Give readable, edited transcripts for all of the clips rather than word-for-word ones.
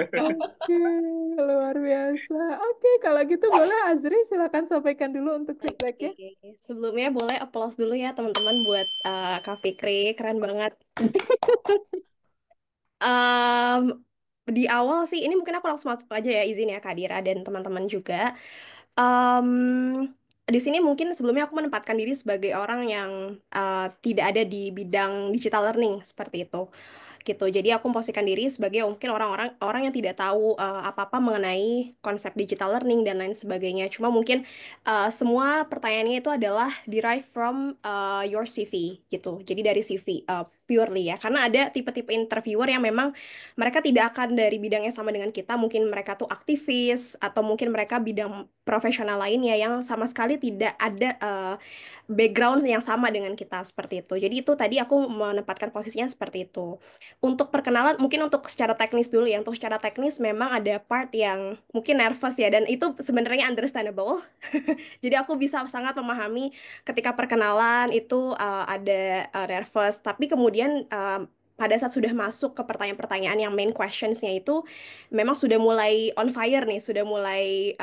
Oke, luar biasa. Oke, kalau gitu boleh Azri silakan sampaikan dulu untuk Oke, feedbacknya. sebelumnya boleh applause dulu ya teman-teman buat Kak Fikri, keren banget. Em, di awal sih, ini mungkin aku langsung masuk aja ya, izin ya Kak Dira dan teman-teman juga. Em, di sini mungkin sebelumnya aku menempatkan diri sebagai orang yang tidak ada di bidang digital learning seperti itu gitu. Jadi aku memposisikan diri sebagai mungkin orang-orang orang yang tidak tahu apa-apa mengenai konsep digital learning dan lain sebagainya. Cuma mungkin semua pertanyaannya itu adalah derived from your CV gitu. Jadi dari CV purely ya. Karena ada tipe-tipe interviewer yang memang mereka tidak akan dari bidang yang sama dengan kita. Mungkin mereka tuh aktivis atau mungkin mereka bidang profesional lainnya yang sama sekali tidak ada background yang sama dengan kita seperti itu. Jadi itu tadi aku menempatkan posisinya seperti itu. Untuk perkenalan, mungkin untuk secara teknis dulu ya. Untuk secara teknis memang ada part yang mungkin nervous ya, dan itu sebenarnya understandable. Jadi aku bisa sangat memahami ketika perkenalan itu ada nervous, tapi kemudian pada saat sudah masuk ke pertanyaan-pertanyaan yang main questionsnya itu memang sudah mulai on fire nih, sudah mulai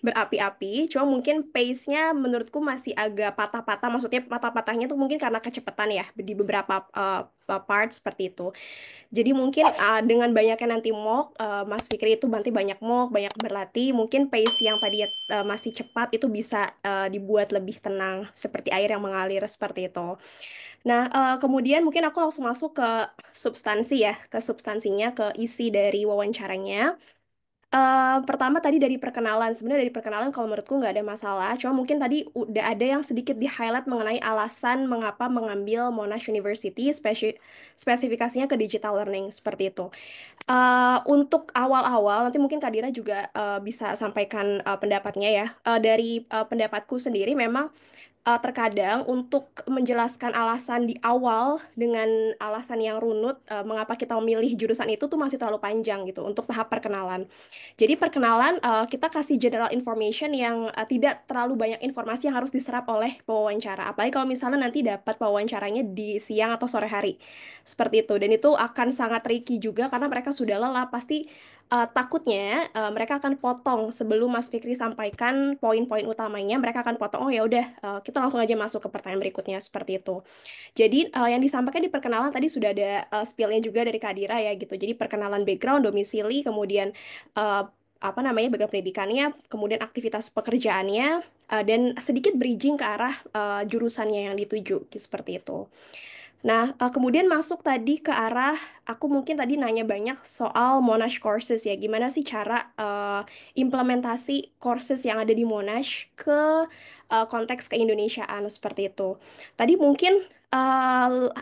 berapi-api. Cuma mungkin pace-nya menurutku masih agak patah-patah. Maksudnya patah-patahnya tuh mungkin karena kecepatan ya di beberapa part seperti itu. Jadi mungkin dengan banyaknya nanti mock, Mas Fikri itu nanti banyak mock, banyak berlatih, mungkin pace yang tadi masih cepat itu bisa dibuat lebih tenang, seperti air yang mengalir seperti itu. Nah, kemudian mungkin aku langsung masuk ke substansi ya, ke substansinya, ke isi dari wawancaranya. Pertama tadi dari perkenalan, sebenarnya dari perkenalan kalau menurutku nggak ada masalah, cuma mungkin tadi udah ada yang sedikit di-highlight mengenai alasan mengapa mengambil Monash University, spesifikasinya ke digital learning, seperti itu. Untuk awal-awal, nanti mungkin Kak Dira juga bisa sampaikan pendapatnya ya. Dari pendapatku sendiri, memang terkadang untuk menjelaskan alasan di awal dengan alasan yang runut, mengapa kita memilih jurusan itu tuh masih terlalu panjang gitu untuk tahap perkenalan. Jadi perkenalan kita kasih general information yang tidak terlalu banyak informasi yang harus diserap oleh pewawancara. Apalagi kalau misalnya nanti dapat pewawancaranya di siang atau sore hari. Seperti itu. Dan itu akan sangat tricky juga karena mereka sudah lelah. Pasti takutnya mereka akan potong sebelum Mas Fikri sampaikan poin-poin utamanya. Mereka akan potong, oh ya udah kita langsung aja masuk ke pertanyaan berikutnya seperti itu. Jadi yang disampaikan di perkenalan tadi sudah ada spill-nya juga dari Kak Dira ya gitu. Jadi perkenalan background, domisili, kemudian eh, apa namanya background pendidikannya, kemudian aktivitas pekerjaannya, dan sedikit bridging ke arah jurusannya yang dituju seperti itu. Nah, kemudian masuk tadi ke arah, aku mungkin tadi nanya banyak soal Monash Courses ya. Gimana sih cara implementasi courses yang ada di Monash ke konteks keindonesiaan seperti itu. Tadi mungkin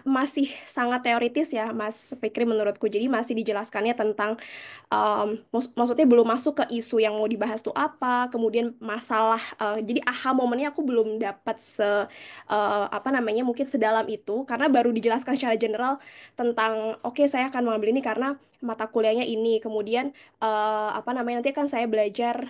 masih sangat teoritis ya, Mas Fikri menurutku. Jadi masih dijelaskannya tentang maksudnya belum masuk ke isu yang mau dibahas tuh apa, kemudian masalah, jadi aha momennya aku belum dapat apa namanya mungkin sedalam itu karena baru dijelaskan secara general tentang oke saya akan mengambil ini karena mata kuliahnya ini, kemudian apa namanya nanti akan saya belajar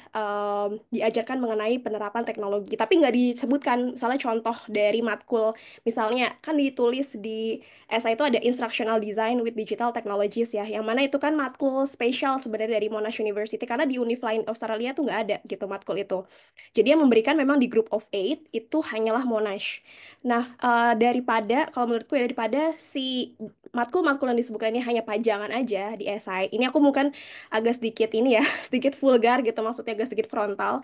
diajarkan mengenai penerapan teknologi, tapi nggak disebutkan misalnya contoh dari matkul, misalnya kan ditulis di esai itu ada Instructional Design with Digital Technologies ya, yang mana itu kan matkul spesial sebenarnya dari Monash University karena di univ lain Australia tuh nggak ada gitu matkul itu. Jadi yang memberikan memang di Group of Eight itu hanyalah Monash. Nah, daripada kalau menurutku ya daripada si matkul-matkul yang disebutkan ini hanya pajangan aja di esai, ini aku mungkin agak sedikit ini ya, sedikit vulgar gitu, maksudnya agak sedikit frontal.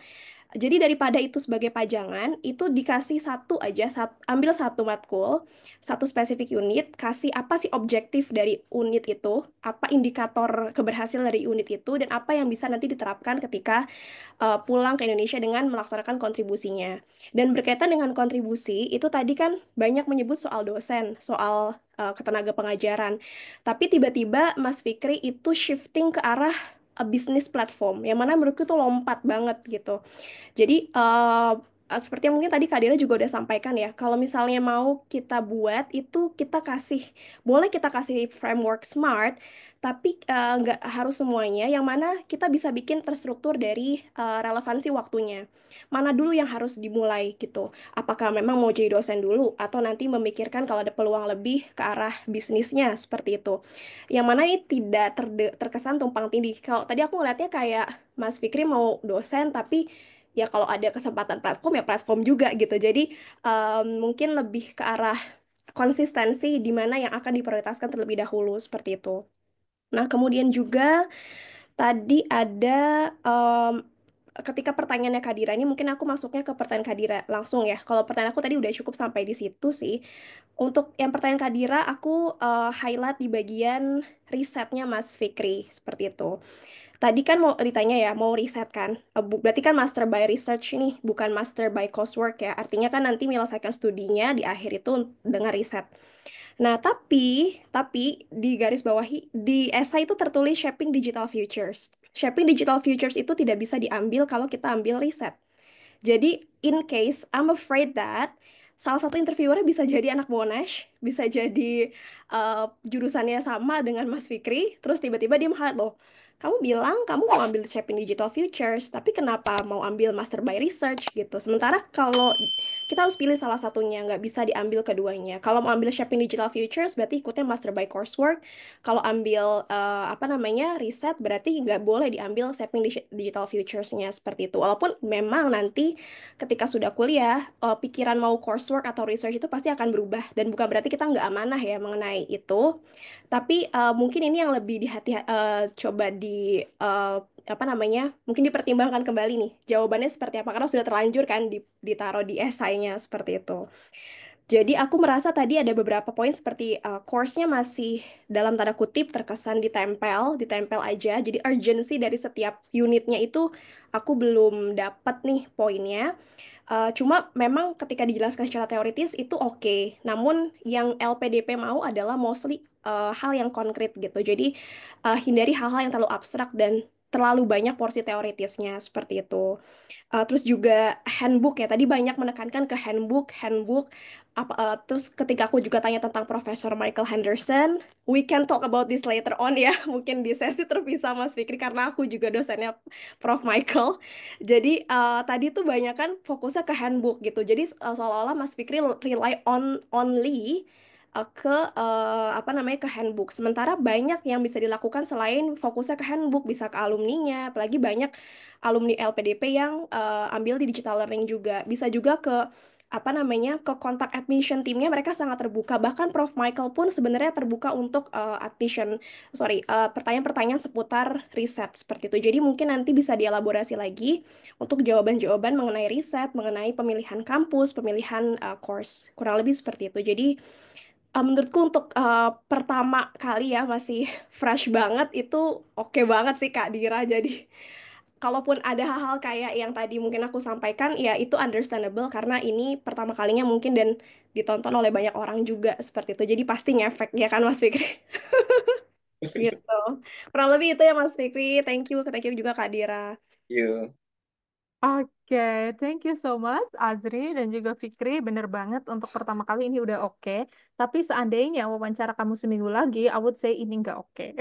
Jadi daripada itu sebagai pajangan, itu dikasih satu aja, ambil satu matkul, satu spesifik unit, kasih apa sih objektif dari unit itu, apa indikator keberhasilan dari unit itu, dan apa yang bisa nanti diterapkan ketika pulang ke Indonesia dengan melaksanakan kontribusinya. Dan berkaitan dengan kontribusi, itu tadi kan banyak menyebut soal dosen, soal ketenaga pengajaran. Tapi tiba-tiba Mas Fikri itu shifting ke arah bisnis platform, yang mana menurutku itu lompat banget gitu. Jadi seperti yang mungkin tadi Kak Dira juga udah sampaikan ya, kalau misalnya mau kita buat itu kita kasih, boleh kita kasih framework SMART, tapi nggak harus semuanya, yang mana kita bisa bikin terstruktur dari relevansi waktunya. Mana dulu yang harus dimulai gitu. Apakah memang mau jadi dosen dulu, atau nanti memikirkan kalau ada peluang lebih ke arah bisnisnya, seperti itu. Yang mana ini tidak terkesan tumpang tindih. Kalau tadi aku ngeliatnya kayak Mas Fikri mau dosen, tapi ya kalau ada kesempatan platform ya platform juga gitu. Jadi mungkin lebih ke arah konsistensi di mana yang akan diprioritaskan terlebih dahulu seperti itu. Nah, kemudian juga tadi ada ketika pertanyaannya Kadira ini mungkin aku masuknya ke pertanyaan Kadira langsung ya. Kalau pertanyaan aku tadi udah cukup sampai di situ sih. Untuk yang pertanyaan Kadira, aku highlight di bagian risetnya Mas Fikri seperti itu. Tadi kan mau ditanya ya, mau riset kan? Berarti kan master by research nih, bukan master by coursework ya. Artinya kan nanti menyelesaikan studinya di akhir itu dengan riset. Nah, tapi di garis bawahi, di esai itu tertulis Shaping Digital Futures. Shaping Digital Futures itu tidak bisa diambil kalau kita ambil riset. Jadi, in case, I'm afraid that salah satu interviewernya bisa jadi anak Monash, bisa jadi jurusannya sama dengan Mas Fikri, terus tiba-tiba dia menghalat loh, kamu bilang kamu mau ambil Shaping Digital Futures, tapi kenapa mau ambil Master by Research gitu? Sementara kalau kita harus pilih salah satunya, nggak bisa diambil keduanya. Kalau mau ambil Shaping Digital Futures, berarti ikutnya Master by Coursework. Kalau ambil apa namanya riset, berarti nggak boleh diambil Shaping Digital Futures-nya seperti itu. Walaupun memang nanti ketika sudah kuliah, pikiran mau coursework atau research itu pasti akan berubah dan bukan berarti kita nggak amanah ya mengenai itu. Tapi mungkin ini yang lebih coba apa namanya? Mungkin dipertimbangkan kembali nih. Jawabannya seperti apa karena sudah terlanjur kan ditaruh di esainya seperti itu. Jadi aku merasa tadi ada beberapa poin seperti course-nya masih dalam tanda kutip terkesan ditempel aja. Jadi urgency dari setiap unitnya itu aku belum dapat nih poinnya. Cuma memang ketika dijelaskan secara teoritis itu oke. Namun yang LPDP mau adalah mostly hal yang konkret gitu. Jadi hindari hal-hal yang terlalu abstrak dan terlalu banyak porsi teoritisnya seperti itu. Terus juga handbook ya, tadi banyak menekankan ke handbook. Terus ketika aku juga tanya tentang Profesor Michael Henderson, we can talk about this later on ya, mungkin di sesi terpisah Mas Fikri, karena aku juga dosennya Prof. Michael. Jadi tadi tuh banyak kan fokusnya ke handbook gitu, jadi seolah-olah Mas Fikri rely on only ke apa namanya ke handbook. Sementara banyak yang bisa dilakukan selain fokusnya ke handbook, bisa ke alumninya, apalagi banyak alumni LPDP yang ambil di digital learning juga. Bisa juga ke apa namanya ke kontak admission timnya mereka sangat terbuka. Bahkan Prof Michael pun sebenarnya terbuka untuk pertanyaan-pertanyaan seputar riset seperti itu. Jadi mungkin nanti bisa dielaborasi lagi untuk jawaban-jawaban mengenai riset, mengenai pemilihan kampus, pemilihan course. Kurang lebih seperti itu. Jadi menurutku untuk pertama kali ya masih fresh banget itu oke banget sih Kak Dira. Jadi kalaupun ada hal-hal kayak yang tadi mungkin aku sampaikan ya itu understandable karena ini pertama kalinya mungkin dan ditonton oleh banyak orang juga seperti itu. Jadi pasti ngefek ya kan Mas Fikri gitu. Kurang lebih itu ya Mas Fikri. Thank you juga Kak Dira. Yuk. Oke, thank you so much Azri dan juga Fikri. Bener banget untuk pertama kali ini udah oke. Tapi seandainya wawancara kamu seminggu lagi, I would say ini nggak oke.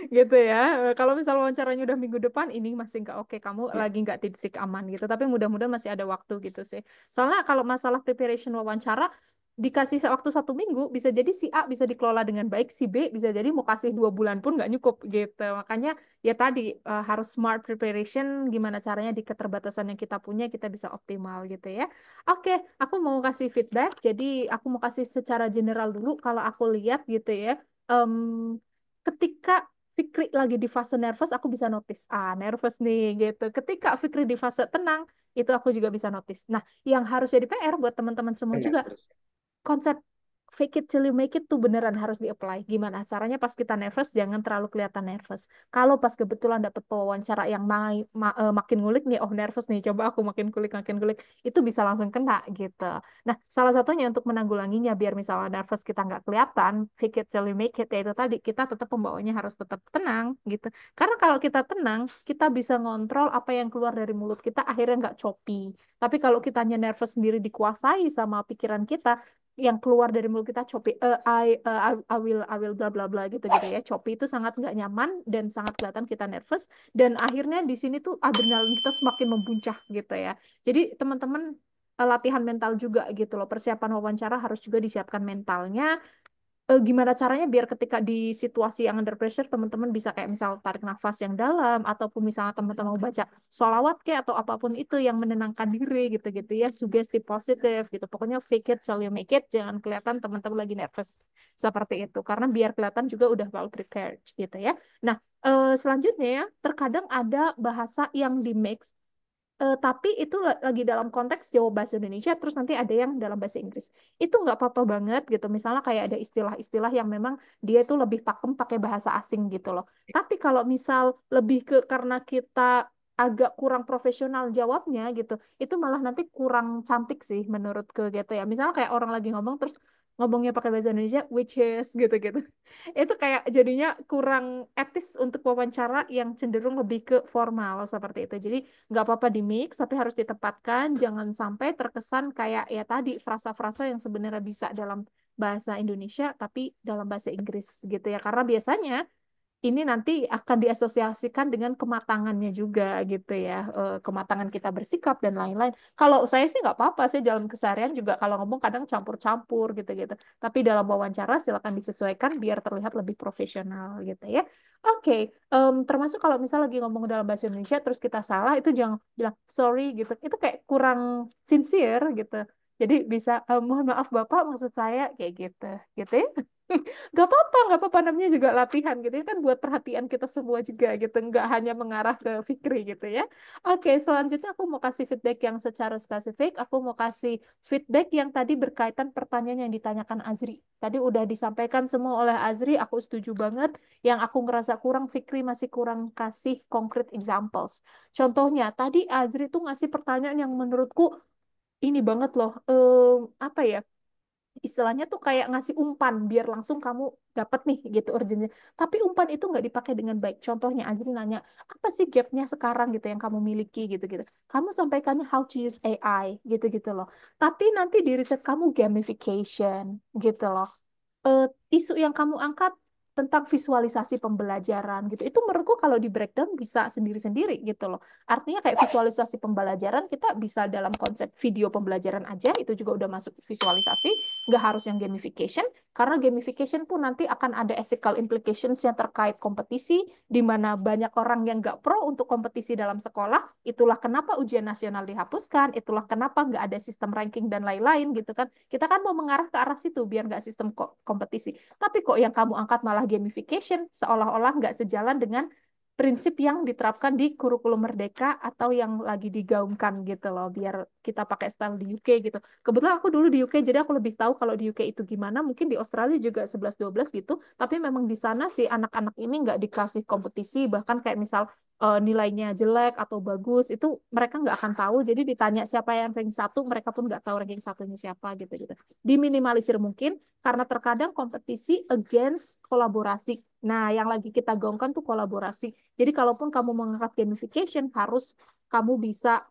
Gitu ya. Kalau misal wawancaranya udah minggu depan, ini masih nggak oke. Kamu lagi nggak di titik aman gitu. Tapi mudah-mudahan masih ada waktu gitu sih. Soalnya kalau masalah preparation wawancara, dikasih waktu 1 minggu, bisa jadi si A bisa dikelola dengan baik, si B bisa jadi mau kasih 2 bulan pun nggak nyukup gitu. Makanya ya tadi harus smart preparation, gimana caranya di keterbatasan yang kita punya kita bisa optimal gitu ya. Oke, aku mau kasih feedback. Jadi aku mau kasih secara general dulu kalau aku lihat gitu ya. Em, ketika Fikri lagi di fase nervous, aku bisa notice, nervous nih gitu. Ketika Fikri di fase tenang, itu aku juga bisa notice. Nah, yang harus jadi PR buat teman-teman semua Benar juga terus. konsep fake it till you make it tuh beneran harus di-apply. Gimana caranya pas kita nervous jangan terlalu kelihatan nervous. Kalau pas kebetulan dapet pewawancara yang makin ngulik nih, oh nervous nih, coba aku makin kulik, itu bisa langsung kena gitu. Nah, salah satunya untuk menanggulanginya biar misalnya nervous kita nggak kelihatan, fake it till you make it, yaitu tadi kita tetap pembawanya harus tetap tenang gitu. Karena kalau kita tenang, kita bisa ngontrol apa yang keluar dari mulut kita akhirnya nggak choppy. Tapi kalau kitanya nervous sendiri dikuasai sama pikiran kita, yang keluar dari mulut kita choppy, I will bla bla bla gitu gitu ya. Choppy itu sangat nggak nyaman dan sangat kelihatan kita nervous dan akhirnya di sini tuh adrenalin kita semakin membuncah gitu ya. Jadi teman-teman latihan mental juga gitu loh. Persiapan wawancara harus juga disiapkan mentalnya. Gimana caranya biar ketika di situasi yang under pressure teman-teman bisa kayak misal tarik nafas yang dalam ataupun misalnya teman-teman mau baca sholawat kayak atau apapun itu yang menenangkan diri gitu-gitu ya, sugesti positif gitu, pokoknya fake it till you make it, jangan kelihatan teman-teman lagi nervous seperti itu karena biar kelihatan juga udah well prepared gitu ya. Nah, selanjutnya ya, terkadang ada bahasa yang di mix. Tapi itu lagi dalam konteks Jawa bahasa Indonesia, terus nanti ada yang dalam bahasa Inggris. Itu nggak apa-apa banget gitu. Misalnya kayak ada istilah-istilah yang memang dia itu lebih pakem pakai bahasa asing gitu loh. Tapi kalau misal lebih ke karena kita agak kurang profesional jawabnya gitu, itu malah nanti kurang cantik sih menurut ke gitu ya. Misalnya kayak orang lagi ngomong terus ngomongnya pakai bahasa Indonesia, which is gitu-gitu. Itu kayak jadinya kurang etis untuk wawancara yang cenderung lebih ke formal seperti itu. Jadi nggak apa-apa di mix tapi harus ditempatkan jangan sampai terkesan kayak ya tadi frasa-frasa yang sebenarnya bisa dalam bahasa Indonesia tapi dalam bahasa Inggris gitu ya karena biasanya ini nanti akan diasosiasikan dengan kematangannya juga gitu ya. Kematangan kita bersikap dan lain-lain. Kalau saya sih nggak apa-apa sih dalam keseharian juga kalau ngomong kadang campur-campur gitu-gitu, tapi dalam wawancara silakan disesuaikan biar terlihat lebih profesional gitu ya. Oke, termasuk kalau misal lagi ngomong dalam bahasa Indonesia terus kita salah itu jangan bilang sorry gitu, itu kayak kurang sincere gitu. Jadi bisa mohon maaf Bapak maksud saya kayak gitu gitu ya. Gak apa-apa namanya juga latihan gitu ya kan buat perhatian kita semua juga gitu, nggak hanya mengarah ke Fikri gitu ya. Oke, selanjutnya aku mau kasih feedback yang secara spesifik, aku mau kasih feedback yang tadi berkaitan pertanyaan yang ditanyakan Azri. Tadi udah disampaikan semua oleh Azri, aku setuju banget. Yang aku ngerasa kurang, Fikri masih kurang kasih concrete examples. Contohnya, tadi Azri tuh ngasih pertanyaan yang menurutku ini banget loh, apa ya, istilahnya tuh kayak ngasih umpan biar langsung kamu dapat nih gitu urgennya. Tapi umpan itu nggak dipakai dengan baik. Contohnya Azri nanya, apa sih gapnya sekarang gitu yang kamu miliki gitu-gitu. Kamu sampaikannya how to use AI gitu-gitu loh. Tapi nanti di riset kamu gamification gitu loh. eh, Isu yang kamu angkat tentang visualisasi pembelajaran gitu. Itu menurutku kalau di breakdown bisa sendiri-sendiri gitu loh. Artinya kayak visualisasi pembelajaran kita bisa dalam konsep video pembelajaran aja itu juga udah masuk visualisasi, nggak harus yang gamification karena gamification pun nanti akan ada ethical implications yang terkait kompetisi di mana banyak orang yang nggak pro untuk kompetisi dalam sekolah. Itulah kenapa ujian nasional dihapuskan, itulah kenapa nggak ada sistem ranking dan lain-lain gitu kan. Kita kan mau mengarah ke arah situ biar nggak sistem kompetisi. Tapi kok yang kamu angkat malah gamification, seolah-olah nggak sejalan dengan prinsip yang diterapkan di kurikulum Merdeka atau yang lagi digaungkan gitu loh, biar kita pakai style di UK gitu. Kebetulan aku dulu di UK, jadi aku lebih tahu kalau di UK itu gimana. Mungkin di Australia juga 11-12 gitu, tapi memang di sana si anak-anak ini nggak dikasih kompetisi, bahkan kayak misal nilainya jelek atau bagus, itu mereka nggak akan tahu. Jadi ditanya siapa yang ranking satu, mereka pun nggak tahu ranking satunya siapa gitu-gitu. Diminimalisir mungkin, karena terkadang kompetisi against kolaborasi. Nah, yang lagi kita gaungkan tuh kolaborasi. Jadi kalaupun kamu mengangkat gamification, harus kamu bisa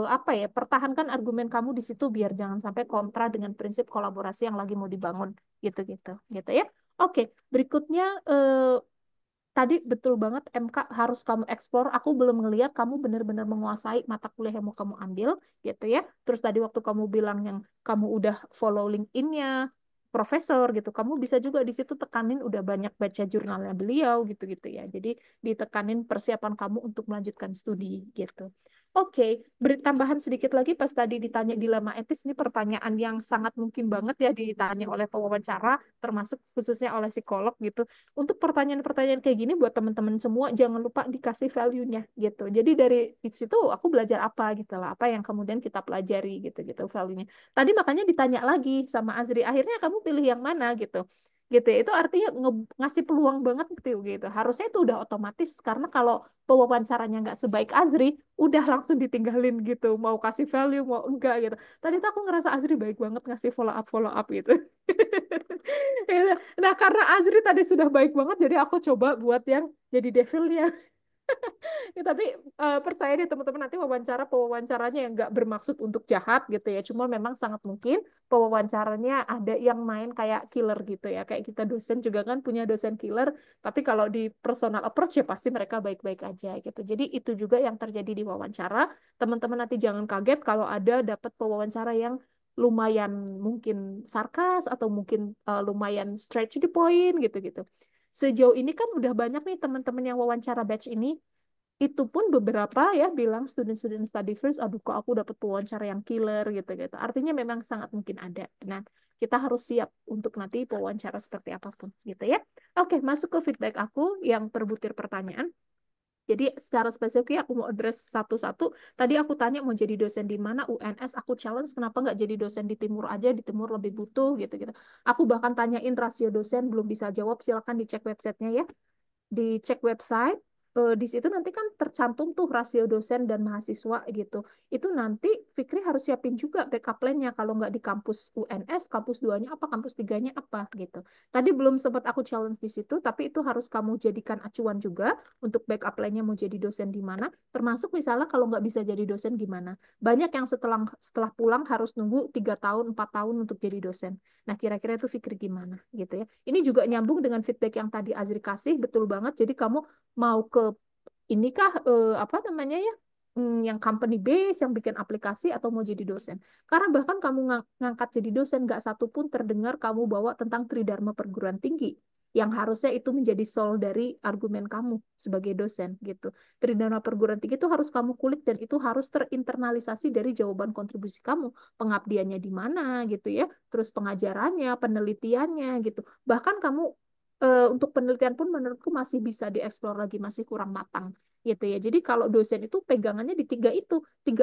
apa ya, pertahankan argumen kamu di situ biar jangan sampai kontra dengan prinsip kolaborasi yang lagi mau dibangun gitu-gitu, gitu ya. Oke, berikutnya tadi betul banget MK harus kamu eksplor. Aku belum ngeliat kamu benar-benar menguasai mata kuliah yang mau kamu ambil gitu ya. Terus tadi waktu kamu bilang yang kamu udah follow LinkedIn-nya profesor gitu, kamu bisa juga di situ tekanin udah banyak baca jurnalnya beliau gitu-gitu ya. Jadi ditekanin persiapan kamu untuk melanjutkan studi gitu. Oke, beri tambahan sedikit lagi pas tadi ditanya dilema etis, ini pertanyaan yang sangat mungkin banget ya ditanya oleh pewawancara, termasuk khususnya oleh psikolog gitu. Untuk pertanyaan-pertanyaan kayak gini buat teman-teman semua, jangan lupa dikasih value-nya gitu. Jadi dari situ aku belajar apa gitu lah, apa yang kemudian kita pelajari gitu-gitu value-nya. Tadi makanya ditanya lagi sama Azri, akhirnya kamu pilih yang mana gitu. Gitu ya. Itu artinya ngasih peluang banget gitu. Harusnya itu udah otomatis karena kalau pewawancaranya nggak sebaik Azri, udah langsung ditinggalin gitu, mau kasih value mau enggak gitu. Tadi tuh aku ngerasa Azri baik banget ngasih follow up gitu. Nah karena Azri tadi sudah baik banget, jadi aku coba buat yang jadi devilnya. Ya, tapi percaya deh teman-teman, nanti pewawancaranya yang nggak bermaksud untuk jahat gitu ya. Cuma memang sangat mungkin pewawancaranya ada yang main kayak killer gitu ya. Kayak kita dosen juga kan punya dosen killer, tapi kalau di personal approach ya pasti mereka baik-baik aja gitu. Jadi itu juga yang terjadi di wawancara. Teman-teman nanti jangan kaget kalau ada dapat pewawancara yang lumayan mungkin sarkas atau mungkin lumayan straight to the point gitu-gitu. Sejauh ini kan udah banyak nih teman-teman yang wawancara batch ini, itu pun beberapa ya bilang student-student study first, aduh kok aku dapat pewawancara yang killer gitu-gitu. Artinya memang sangat mungkin ada. Nah, kita harus siap untuk nanti pewawancara seperti apapun gitu ya. Oke, masuk ke feedback aku yang terbutir pertanyaan. Jadi secara spesifik aku mau address satu-satu. Tadi aku tanya mau jadi dosen di mana UNS, aku challenge kenapa nggak jadi dosen di Timur aja, di Timur lebih butuh gitu-gitu. Aku bahkan tanyain rasio dosen, belum bisa jawab, silakan dicek websitenya ya, dicek website, di situ nanti kan tercantum tuh rasio dosen dan mahasiswa gitu. Itu nanti Fikri harus siapin juga backup plan-nya kalau nggak di kampus UNS, kampus 2-nya apa, kampus 3-nya apa gitu. Tadi belum sempat aku challenge di situ, tapi itu harus kamu jadikan acuan juga untuk backup plan-nya mau jadi dosen di mana. Termasuk misalnya kalau nggak bisa jadi dosen gimana. Banyak yang setelah setelah pulang harus nunggu 3 tahun, 4 tahun untuk jadi dosen. Nah, kira-kira itu Fikri gimana gitu ya. Ini juga nyambung dengan feedback yang tadi Azri kasih, betul banget. Jadi kamu mau ke inikah apa namanya ya? Yang company base, yang bikin aplikasi atau mau jadi dosen. Karena bahkan kamu ngangkat jadi dosen, nggak satu pun terdengar kamu bawa tentang Tridharma perguruan tinggi. Yang harusnya itu menjadi soul dari argumen kamu sebagai dosen gitu. Tridharma perguruan tinggi itu harus kamu kulik dan itu harus terinternalisasi dari jawaban kontribusi kamu. Pengabdiannya di mana gitu ya, terus pengajarannya, penelitiannya gitu. Bahkan kamu untuk penelitian pun menurutku masih bisa dieksplor lagi, masih kurang matang gitu ya. Jadi kalau dosen itu pegangannya di tiga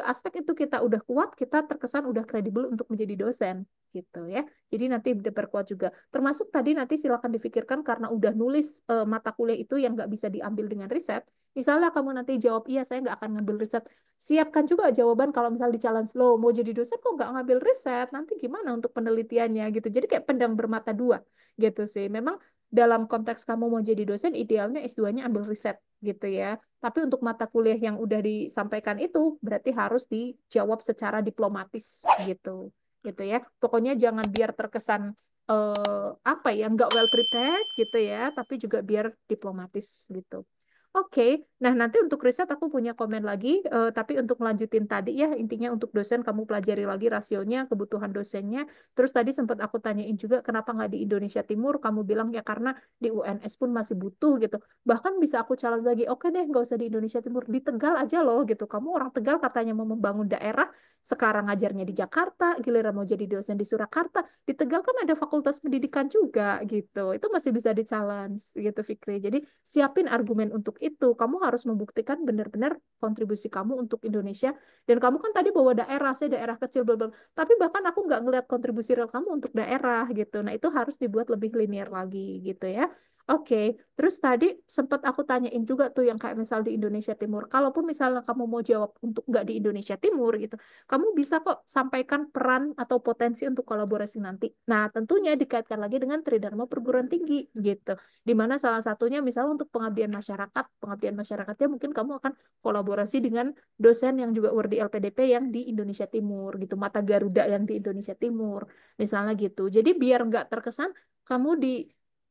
aspek itu kita udah kuat, kita terkesan udah kredibel untuk menjadi dosen gitu ya. Jadi nanti diperkuat juga. Termasuk tadi nanti silakan difikirkan karena udah nulis mata kuliah itu yang nggak bisa diambil dengan riset. Misalnya kamu nanti jawab, iya saya nggak akan ngambil riset. Siapkan juga jawaban kalau misal di challenge lo, mau jadi dosen kok nggak ngambil riset, nanti gimana untuk penelitiannya gitu. Jadi kayak pedang bermata dua gitu sih. Memang dalam konteks kamu mau jadi dosen, idealnya S2-nya ambil riset gitu ya. Tapi untuk mata kuliah yang udah disampaikan itu, berarti harus dijawab secara diplomatis gitu. Gitu ya. Pokoknya jangan biar terkesan apa ya, nggak well prepared gitu ya, tapi juga biar diplomatis gitu. Oke, nah nanti untuk riset aku punya komen lagi, tapi untuk melanjutin tadi ya, intinya untuk dosen kamu pelajari lagi rasionya, kebutuhan dosennya. Terus tadi sempat aku tanyain juga kenapa nggak di Indonesia Timur, kamu bilang ya karena di UNS pun masih butuh gitu. Bahkan bisa aku challenge lagi, oke deh nggak usah di Indonesia Timur, di Tegal aja loh gitu. Kamu orang Tegal katanya mau membangun daerah, sekarang ngajarnya di Jakarta, giliran mau jadi dosen di Surakarta, di Tegal kan ada fakultas pendidikan juga gitu. Itu masih bisa di-challenge gitu Fikri. Jadi siapin argumen untuk itu. Kamu harus membuktikan benar-benar kontribusi kamu untuk Indonesia. Dan kamu kan tadi bawa daerah, saya daerah kecil, bla bla. Tapi bahkan aku nggak ngeliat kontribusi real kamu untuk daerah gitu. Nah itu harus dibuat lebih linear lagi gitu ya. Oke, terus tadi sempat aku tanyain juga tuh yang kayak misal di Indonesia Timur. Kalaupun misalnya kamu mau jawab untuk nggak di Indonesia Timur gitu, kamu bisa kok sampaikan peran atau potensi untuk kolaborasi nanti. Nah, tentunya dikaitkan lagi dengan Tridharma perguruan tinggi gitu. Di mana salah satunya misalnya untuk pengabdian masyarakatnya mungkin kamu akan kolaborasi dengan dosen yang juga di LPDP yang di Indonesia Timur gitu, Mata Garuda yang di Indonesia Timur, misalnya gitu. Jadi biar nggak terkesan kamu di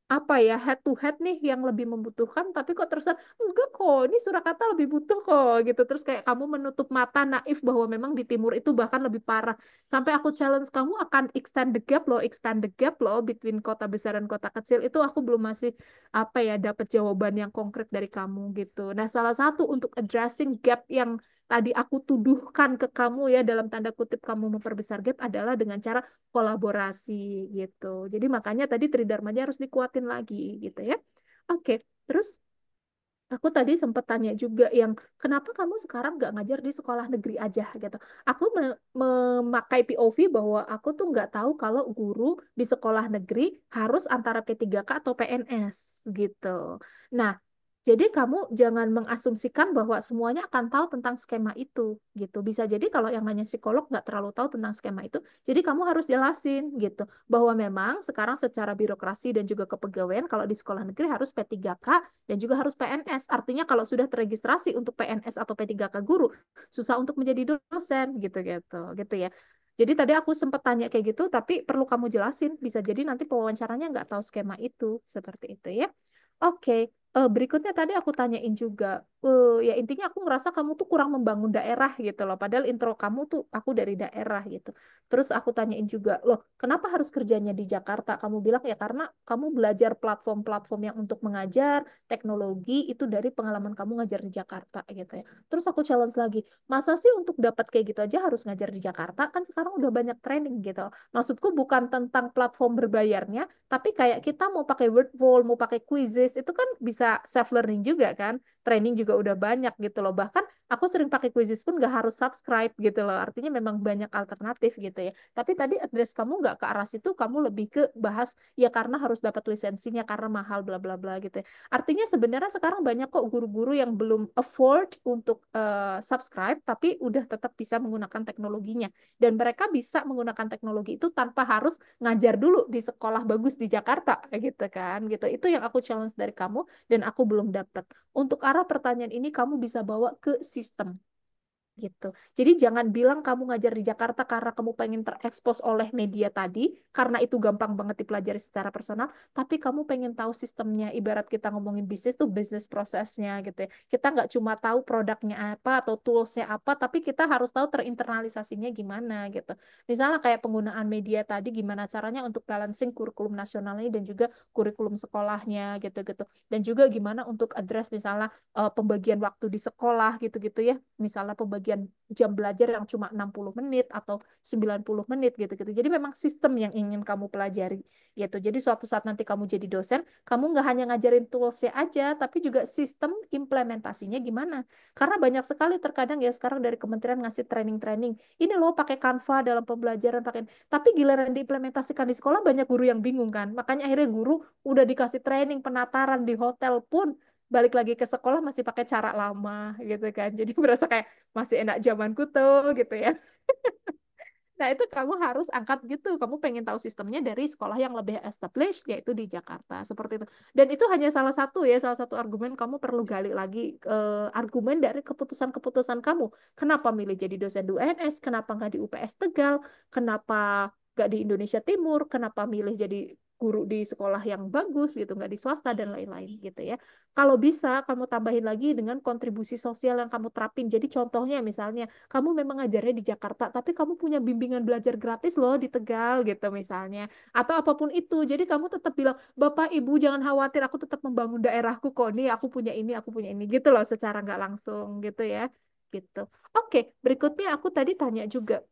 apa ya head to head nih yang lebih membutuhkan tapi kok terkesan enggak kok ini Surakarta lebih butuh kok gitu, terus kayak kamu menutup mata naif bahwa memang di timur itu bahkan lebih parah, sampai aku challenge kamu akan expand the gap loh between kota besar dan kota kecil. Itu aku belum masih apa ya dapat jawaban yang konkret dari kamu gitu. Nah salah satu untuk addressing gap yang tadi aku tuduhkan ke kamu ya dalam tanda kutip kamu memperbesar gap adalah dengan cara kolaborasi gitu. Jadi makanya tadi tridharmanya harus dikuatin lagi gitu ya. Oke, terus aku tadi sempat tanya juga yang kenapa kamu sekarang nggak ngajar di sekolah negeri aja gitu. Aku memakai POV bahwa aku tuh nggak tahu kalau guru di sekolah negeri harus antara P3K atau PNS gitu. Nah, jadi kamu jangan mengasumsikan bahwa semuanya akan tahu tentang skema itu gitu. Bisa jadi kalau yang nanya psikolog nggak terlalu tahu tentang skema itu, jadi kamu harus jelasin gitu bahwa memang sekarang secara birokrasi dan juga kepegawaian kalau di sekolah negeri harus P3K dan juga harus PNS. Artinya kalau sudah terregistrasi untuk PNS atau P3K guru, susah untuk menjadi dosen gitu ya. Jadi tadi aku sempat tanya kayak gitu, tapi perlu kamu jelasin. Bisa jadi nanti pewawancaranya nggak tahu skema itu, seperti itu ya. Oke, berikutnya tadi aku tanyain juga, ya intinya aku ngerasa kamu tuh kurang membangun daerah gitu loh. Padahal intro kamu tuh aku dari daerah gitu. Terus aku tanyain juga, loh kenapa harus kerjanya di Jakarta? Kamu bilang ya karena kamu belajar platform-platform yang untuk mengajar, teknologi itu dari pengalaman kamu ngajar di Jakarta gitu ya. Terus aku challenge lagi, masa sih untuk dapat kayak gitu aja harus ngajar di Jakarta? Kan sekarang udah banyak training gitu loh. Maksudku bukan tentang platform berbayarnya, tapi kayak kita mau pakai Wordful, mau pakai quizzes, itu kan bisa self learning juga kan. Training juga udah banyak gitu loh. Bahkan aku sering pakai quizzes pun nggak harus subscribe gitu loh. Artinya memang banyak alternatif gitu ya. Tapi tadi address kamu nggak ke arah situ, kamu lebih ke bahas ya karena harus dapat lisensinya karena mahal bla bla bla gitu ya. Artinya sebenarnya sekarang banyak kok guru-guru yang belum afford untuk subscribe, tapi udah tetap bisa menggunakan teknologinya. Dan mereka bisa menggunakan teknologi itu tanpa harus ngajar dulu di sekolah bagus di Jakarta gitu kan gitu. Itu yang aku challenge dari kamu dan aku belum dapat. Untuk arah pertanyaan ini kamu bisa bawa ke sistem gitu. Jadi jangan bilang kamu ngajar di Jakarta karena kamu pengen terekspos oleh media tadi, karena itu gampang banget dipelajari secara personal, tapi kamu pengen tahu sistemnya. Ibarat kita ngomongin bisnis tuh bisnis prosesnya gitu ya. Kita nggak cuma tahu produknya apa atau toolsnya apa, tapi kita harus tahu terinternalisasinya gimana gitu. Misalnya kayak penggunaan media tadi, gimana caranya untuk balancing kurikulum nasionalnya dan juga kurikulum sekolahnya gitu-gitu. Dan juga gimana untuk address misalnya pembagian waktu di sekolah gitu-gitu ya. Misalnya pembagian jam belajar yang cuma 60 menit atau 90 menit gitu-gitu. Jadi memang sistem yang ingin kamu pelajari gitu. Jadi suatu saat nanti kamu jadi dosen, kamu nggak hanya ngajarin toolsnya aja, tapi juga sistem implementasinya gimana. Karena banyak sekali terkadang ya sekarang dari kementerian ngasih training-training. Ini loh pakai Canva dalam pembelajaran, pakai. Tapi giliran diimplementasikan di sekolah banyak guru yang bingung kan. Makanya akhirnya guru udah dikasih training penataran di hotel pun balik lagi ke sekolah masih pakai cara lama gitu kan. Jadi berasa kayak masih enak zamanku tuh gitu ya. Nah, itu kamu harus angkat gitu. Kamu pengen tahu sistemnya dari sekolah yang lebih established, yaitu di Jakarta. Seperti itu. Dan itu hanya salah satu ya, salah satu argumen kamu perlu gali lagi argumen dari keputusan-keputusan kamu. Kenapa milih jadi dosen di UNS? Kenapa nggak di UPS Tegal? Kenapa nggak di Indonesia Timur? Kenapa milih jadi guru di sekolah yang bagus gitu, nggak di swasta dan lain-lain gitu ya. Kalau bisa, kamu tambahin lagi dengan kontribusi sosial yang kamu terapin. Jadi contohnya misalnya, kamu memang ngajarnya di Jakarta, tapi kamu punya bimbingan belajar gratis loh di Tegal gitu misalnya. Atau apapun itu. Jadi kamu tetap bilang, Bapak, Ibu jangan khawatir, aku tetap membangun daerahku kok. Nih, aku punya ini gitu loh secara nggak langsung gitu ya. Gitu. Oke, berikutnya aku tadi tanya juga.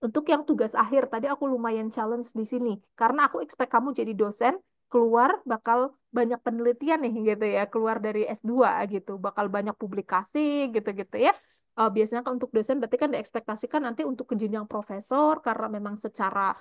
Untuk yang tugas akhir, tadi aku lumayan challenge di sini. Karena aku expect kamu jadi dosen, keluar bakal banyak penelitian nih gitu ya, keluar dari S2 gitu. Bakal banyak publikasi gitu-gitu ya. Biasanya kan untuk dosen berarti kan diekspektasikan nanti untuk ke jenjang profesor, karena memang secara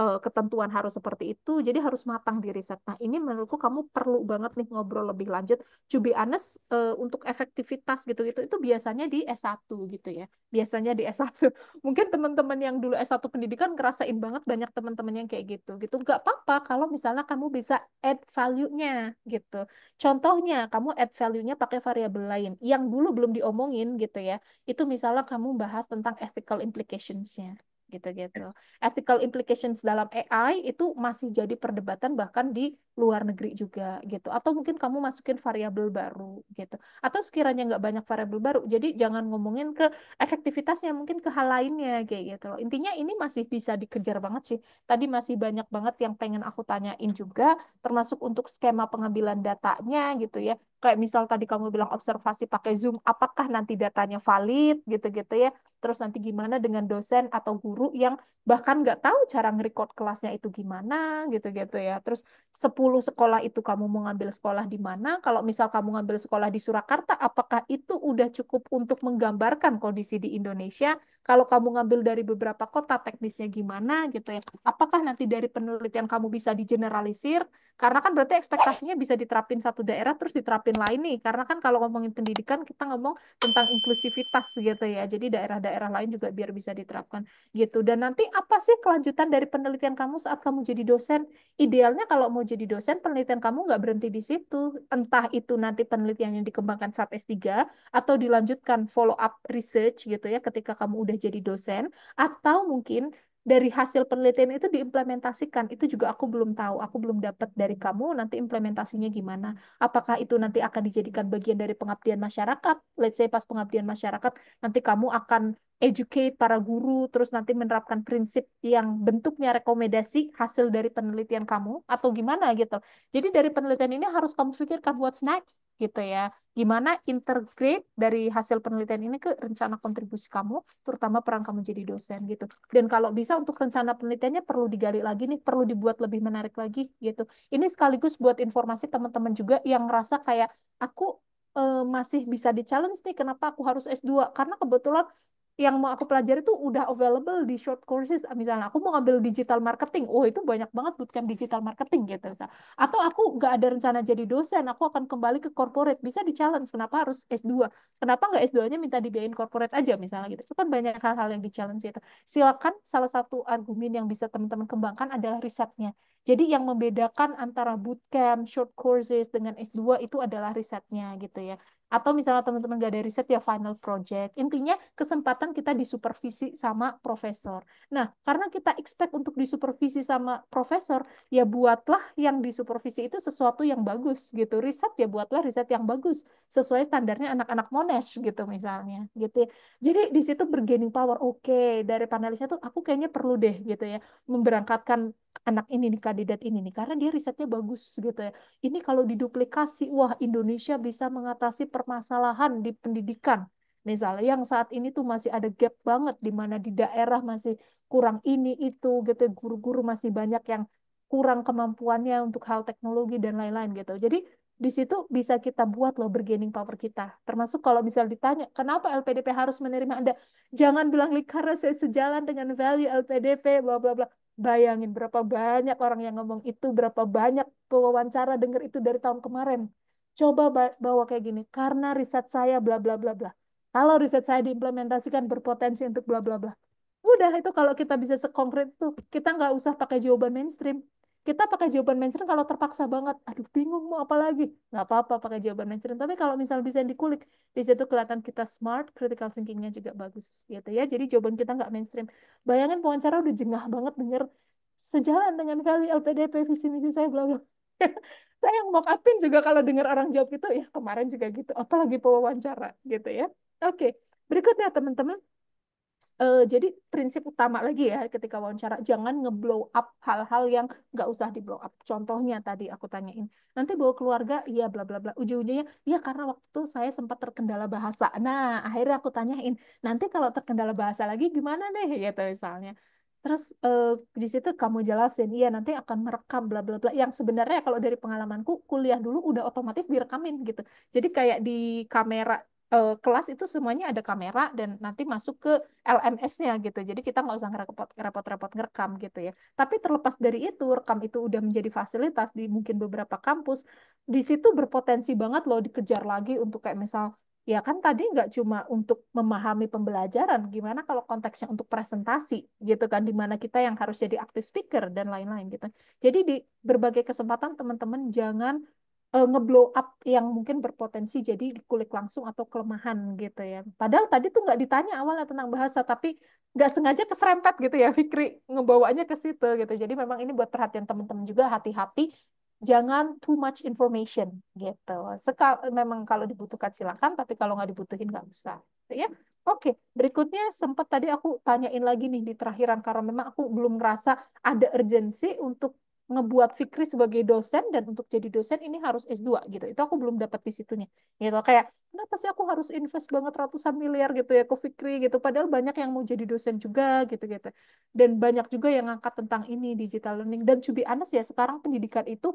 ketentuan harus seperti itu, jadi harus matang di riset. Nah, ini menurutku kamu perlu banget nih ngobrol lebih lanjut. To be honest, untuk efektivitas gitu-gitu, itu biasanya di S1 gitu ya. Biasanya di S1. Mungkin teman-teman yang dulu S1 pendidikan ngerasain banget banyak teman-teman yang kayak gitu. Gitu. Nggak apa-apa kalau misalnya kamu bisa add value-nya gitu. Contohnya, kamu add value-nya pakai variabel lain. Yang dulu belum diomongin gitu ya. Itu misalnya kamu bahas tentang ethical implications-nya gitu-gitu. Ethical implications dalam AI itu masih jadi perdebatan bahkan di luar negeri juga gitu. Atau mungkin kamu masukin variabel baru gitu. Atau sekiranya nggak banyak variabel baru, jadi jangan ngomongin ke efektivitasnya, mungkin ke hal lainnya kayak gitu loh. Intinya ini masih bisa dikejar banget sih. Tadi masih banyak banget yang pengen aku tanyain juga, termasuk untuk skema pengambilan datanya gitu ya. Kayak misal tadi kamu bilang observasi pakai Zoom, apakah nanti datanya valid gitu-gitu ya. Terus nanti gimana dengan dosen atau guru yang bahkan nggak tahu cara nge-record kelasnya itu gimana gitu-gitu ya. Terus 10 sekolah itu kamu mau ngambil sekolah di mana? Kalau misal kamu ngambil sekolah di Surakarta, apakah itu udah cukup untuk menggambarkan kondisi di Indonesia? Kalau kamu ngambil dari beberapa kota, teknisnya gimana gitu ya? Apakah nanti dari penelitian kamu bisa digeneralisir? Karena kan berarti ekspektasinya bisa diterapin satu daerah terus diterapin lain nih. Karena kan kalau ngomongin pendidikan kita ngomong tentang inklusivitas gitu ya. Jadi daerah-daerah lain juga biar bisa diterapkan gitu. Dan nanti apa sih kelanjutan dari penelitian kamu saat kamu jadi dosen? Idealnya kalau mau jadi dosen, penelitian kamu nggak berhenti di situ. Entah itu nanti penelitian yang dikembangkan saat S3, atau dilanjutkan follow up research gitu ya ketika kamu udah jadi dosen, atau mungkin dari hasil penelitian itu diimplementasikan. Itu juga aku belum tahu. Aku belum dapat dari kamu nanti implementasinya gimana. Apakah itu nanti akan dijadikan bagian dari pengabdian masyarakat? Let's say pas pengabdian masyarakat, nanti kamu akan educate para guru, terus nanti menerapkan prinsip yang bentuknya rekomendasi hasil dari penelitian kamu, atau gimana gitu. Jadi dari penelitian ini harus kamu pikirkan what's next gitu ya. Gimana integrate dari hasil penelitian ini ke rencana kontribusi kamu, terutama peran kamu jadi dosen gitu. Dan kalau bisa untuk rencana penelitiannya perlu digali lagi nih, perlu dibuat lebih menarik lagi gitu. Ini sekaligus buat informasi teman-teman juga yang ngerasa kayak aku masih bisa di-challenge nih, kenapa aku harus S2? Karena kebetulan yang mau aku pelajari itu udah available di short courses. Misalnya aku mau ngambil digital marketing, oh itu banyak banget bootcamp digital marketing gitu. Misalnya. Atau aku nggak ada rencana jadi dosen, aku akan kembali ke corporate, bisa di-challenge, kenapa harus S2? Kenapa nggak S2-nya minta dibiayain corporate aja misalnya gitu. Itu kan banyak hal-hal yang di-challenge itu. Silakan, salah satu argumen yang bisa teman-teman kembangkan adalah risetnya. Jadi yang membedakan antara bootcamp, short courses dengan S2 itu adalah risetnya gitu ya. Atau misalnya teman-teman nggak ada riset ya final project. Intinya kesempatan kita disupervisi sama profesor. Nah, karena kita expect untuk disupervisi sama profesor, ya buatlah yang disupervisi itu sesuatu yang bagus gitu. Riset ya buatlah riset yang bagus sesuai standarnya anak-anak Monash gitu misalnya gitu. Jadi di situ bergaining power. Oke, dari panelisnya tuh aku kayaknya perlu deh gitu ya memberangkatkan anak ini nih, kandidat ini nih, karena dia risetnya bagus gitu ya. Ini kalau diduplikasi, wah Indonesia bisa mengatasi permasalahan di pendidikan. Misalnya yang saat ini tuh masih ada gap banget di mana di daerah masih kurang ini itu gitu, guru-guru masih banyak yang kurang kemampuannya untuk hal teknologi dan lain-lain gitu. Jadi di situ bisa kita buat loh bargaining power kita. Termasuk kalau misal ditanya, kenapa LPDP harus menerima Anda? Jangan bilang karena saya sejalan dengan value LPDP, bla bla bla. Bayangin berapa banyak orang yang ngomong itu, berapa banyak pewawancara dengar itu dari tahun kemarin. Coba bawa kayak gini, karena riset saya bla bla bla bla. Kalau riset saya diimplementasikan berpotensi untuk bla bla bla. Udah itu kalau kita bisa sekonkret tuh, kita nggak usah pakai jawaban mainstream. Kita pakai jawaban mainstream kalau terpaksa banget. Aduh, bingung mau apa lagi. Nggak apa-apa pakai jawaban mainstream. Tapi kalau misal bisa dikulik, di situ kelihatan kita smart, critical thinking-nya juga bagus. Gitu ya. Jadi jawaban kita nggak mainstream. Bayangin wawancara udah jengah banget denger sejalan dengan value LPDP visi misi saya bla bla. Saya yang mock upin juga kalau dengar orang jawab gitu ya kemarin juga gitu. Apalagi pewawancara gitu ya. Oke, berikutnya teman-teman. Jadi prinsip utama lagi ya ketika wawancara, jangan ngeblow up hal-hal yang nggak usah di blow up. Contohnya tadi aku tanyain, nanti bawa keluarga, iya bla bla bla. Ujung-ujungnya, iya karena waktu saya sempat terkendala bahasa. Nah, akhirnya aku tanyain, nanti kalau terkendala bahasa lagi gimana deh, gitu misalnya. Terus di situ kamu jelasin, iya nanti akan merekam bla bla bla. Yang sebenarnya kalau dari pengalamanku, kuliah dulu udah otomatis direkamin gitu. Jadi kayak di kamera kelas itu semuanya ada kamera dan nanti masuk ke LMS-nya gitu. Jadi kita nggak usah repot-repot ngerekam gitu ya. Tapi terlepas dari itu, rekam itu udah menjadi fasilitas di mungkin beberapa kampus. Di situ berpotensi banget loh dikejar lagi untuk kayak misal, ya kan tadi nggak cuma untuk memahami pembelajaran, gimana kalau konteksnya untuk presentasi gitu kan, di mana kita yang harus jadi active speaker dan lain-lain gitu. Jadi di berbagai kesempatan teman-teman jangan ngeblow up yang mungkin berpotensi jadi dikulik langsung atau kelemahan gitu ya. Padahal tadi tuh nggak ditanya awalnya tentang bahasa, tapi nggak sengaja keserempet gitu ya, Fikri ngebawanya ke situ gitu. Jadi memang ini buat perhatian teman-teman juga, hati-hati jangan too much information gitu. Memang kalau dibutuhkan silakan, tapi kalau nggak dibutuhin nggak usah. Gitu ya. Oke, berikutnya sempat tadi aku tanyain lagi nih di terakhiran karena memang aku belum ngerasa ada urgensi untuk ngebuat Fikri sebagai dosen dan untuk jadi dosen ini harus S2 gitu. Itu aku belum dapat di situnya. Gitu. Kayak kenapa sih aku harus invest banget ratusan miliar gitu ya ke Fikri gitu. Padahal banyak yang mau jadi dosen juga gitu-gitu. Dan banyak juga yang ngangkat tentang ini digital learning. Dan to be honest ya, sekarang pendidikan itu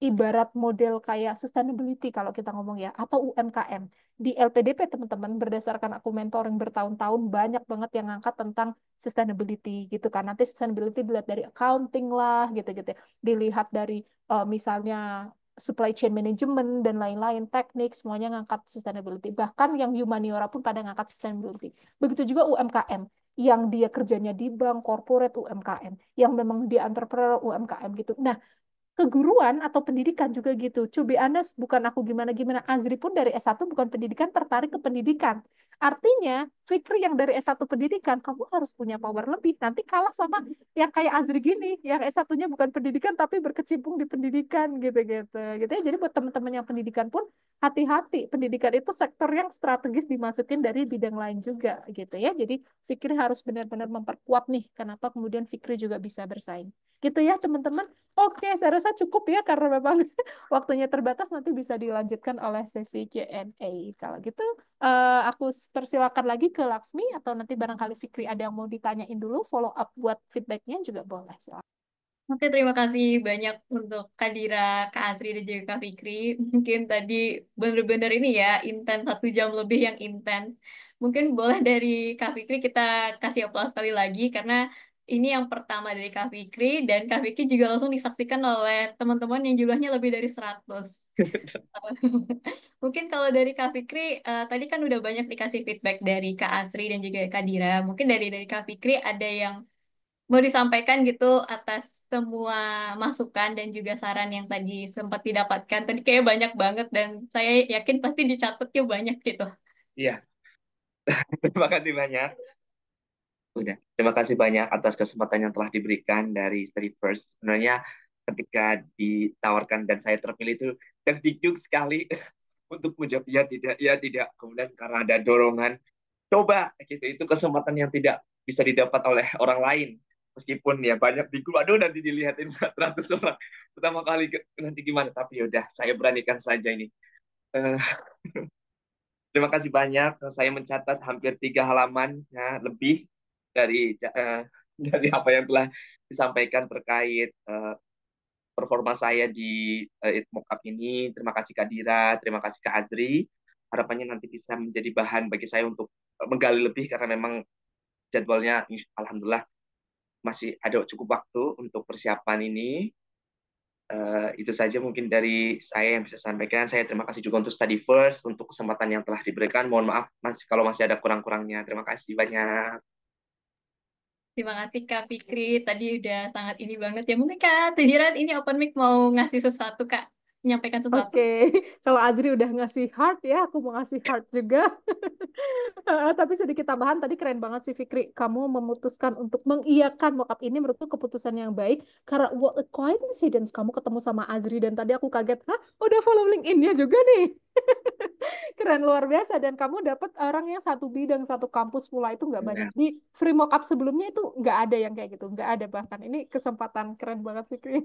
ibarat model kayak sustainability kalau kita ngomong ya, atau UMKM. Di LPDP teman-teman, berdasarkan aku mentoring bertahun-tahun, banyak banget yang ngangkat tentang sustainability gitu kan. Nanti sustainability dilihat dari accounting lah gitu-gitu. Dilihat dari misalnya supply chain management dan lain-lain, teknik, semuanya ngangkat sustainability. Bahkan yang humaniora pun pada ngangkat sustainability. Begitu juga UMKM yang dia kerjanya di bank, corporate UMKM, yang memang dia entrepreneur UMKM gitu. Nah, keguruan atau pendidikan juga gitu. To be honest, bukan aku gimana-gimana. Azri pun dari S1 bukan pendidikan, tertarik ke pendidikan. Artinya, Fikri yang dari S1 pendidikan, kamu harus punya power lebih. Nanti kalah sama yang kayak Azri gini, yang S1-nya bukan pendidikan, tapi berkecimpung di pendidikan, gitu-gitu. Gitu ya. Jadi buat teman-teman yang pendidikan pun, hati-hati. Pendidikan itu sektor yang strategis dimasukin dari bidang lain juga, gitu ya. Jadi, Fikri harus benar-benar memperkuat nih, kenapa kemudian Fikri juga bisa bersaing. Gitu ya, teman-teman. Oke, saya rasa cukup ya karena memang waktunya terbatas nanti bisa dilanjutkan oleh sesi Q&A. Kalau gitu, aku persilakan lagi ke Laksmi atau nanti barangkali Fikri ada yang mau ditanyain dulu, follow up buat feedbacknya juga boleh. Silakan. Oke, terima kasih banyak untuk Kadira, Kak Asri, dan juga Kak Fikri. Mungkin tadi bener-bener ini ya, intens 1 jam lebih yang intens. Mungkin boleh dari Kak Fikri kita kasih aplaus sekali lagi, karena ini yang pertama dari Kak Fikri, dan Kak Fikri juga langsung disaksikan oleh teman-teman yang jumlahnya lebih dari 100. Mungkin kalau dari Kak Fikri, tadi kan udah banyak dikasih feedback dari Kak Asri dan juga Kak Dira. Mungkin dari Kak Fikri ada yang mau disampaikan gitu atas semua masukan dan juga saran yang tadi sempat didapatkan. Tadi kayak banyak banget dan saya yakin pasti dicatatnya banyak gitu. Iya, terima kasih banyak. Udah, terima kasih banyak atas kesempatan yang telah diberikan dari Study First. Sebenarnya ketika ditawarkan dan saya terpilih itu terdidik sekali untuk menjawab ya tidak. Kemudian karena ada dorongan, coba gitu. Itu kesempatan yang tidak bisa didapat oleh orang lain. Meskipun ya banyak di grup, aduh nanti dilihatin 400 orang pertama kali nanti gimana. Tapi yaudah, saya beranikan saja ini. Eh, Terima kasih banyak. Saya mencatat hampir 3 halaman ya, lebih dari apa yang telah disampaikan terkait performa saya di Mockup ini. Terima kasih Kak Dira, terima kasih Kak Azri. Harapannya nanti bisa menjadi bahan bagi saya untuk menggali lebih karena memang jadwalnya alhamdulillah masih ada cukup waktu untuk persiapan ini. Itu saja mungkin dari saya yang bisa sampaikan. Saya terima kasih juga untuk Study First untuk kesempatan yang telah diberikan. Mohon maaf kalau masih ada kurang-kurangnya. Terima kasih banyak. Terima kasih Kak Fikri, tadi udah sangat ini banget ya. Mungkin Kak Tediran ini open mic mau ngasih sesuatu Kak, menyampaikan sesuatu. Oke, kalau Azri udah ngasih heart ya, aku mau ngasih heart juga. Tapi sedikit tambahan tadi keren banget sih Fikri. Kamu memutuskan untuk mengiyakan mock up ini menurutku keputusan yang baik. Karena what a coincidence kamu ketemu sama Azri dan tadi aku kaget, hah udah follow LinkedIn-nya juga nih. Keren luar biasa dan kamu dapat orang yang satu bidang satu kampus pula itu nggak banyak. Ya. Di free mock up sebelumnya itu nggak ada yang kayak gitu, nggak ada bahkan. Ini kesempatan keren banget Fikri.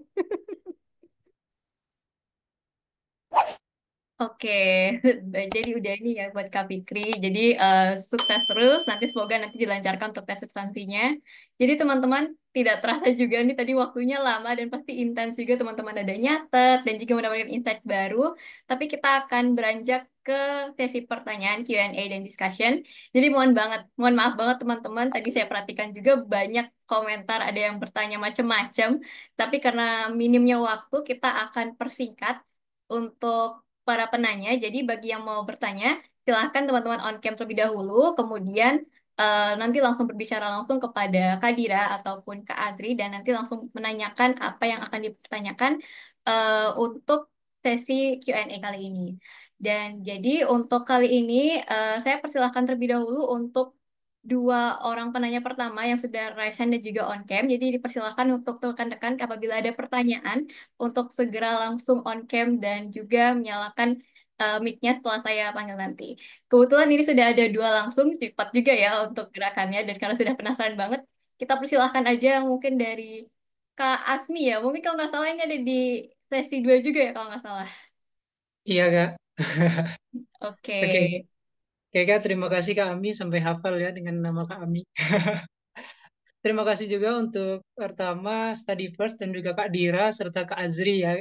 Oke, jadi udah ini ya buat Kak Fikri. Jadi sukses terus. Nanti semoga nanti dilancarkan untuk tes substansinya. Jadi teman-teman tidak terasa juga nih tadi waktunya lama dan pasti intens juga teman-teman ada nyatet dan juga mendapatkan insight baru. Tapi kita akan beranjak ke sesi pertanyaan Q&A dan discussion. Jadi mohon maaf banget teman-teman. Tadi saya perhatikan juga banyak komentar ada yang bertanya macam-macam. Tapi karena minimnya waktu kita akan persingkat untuk para penanya. Jadi bagi yang mau bertanya, silahkan teman-teman on cam terlebih dahulu, kemudian nanti langsung berbicara langsung kepada Kadira ataupun Kak Azri, dan nanti langsung menanyakan apa yang akan dipertanyakan untuk sesi Q&A kali ini. Dan jadi untuk kali ini saya persilahkan terlebih dahulu untuk dua orang penanya pertama yang sudah raise hand dan juga on cam. Jadi dipersilakan untuk rekan-rekan apabila ada pertanyaan untuk segera langsung on cam dan juga menyalakan mic-nya setelah saya panggil nanti. Kebetulan ini sudah ada dua langsung, cepat juga ya untuk gerakannya. Dan karena sudah penasaran banget, kita persilahkan aja mungkin dari Kak Asmi ya. Mungkin kalau nggak salah ini ada di sesi 2 juga ya kalau nggak salah. Iya, Kak. Oke. Oke. Oke, Kak. Terima kasih Kak Ami sampai hafal ya dengan nama Kak Ami. Terima kasih juga untuk pertama Study First dan juga Kak Dira serta Kak Azri ya.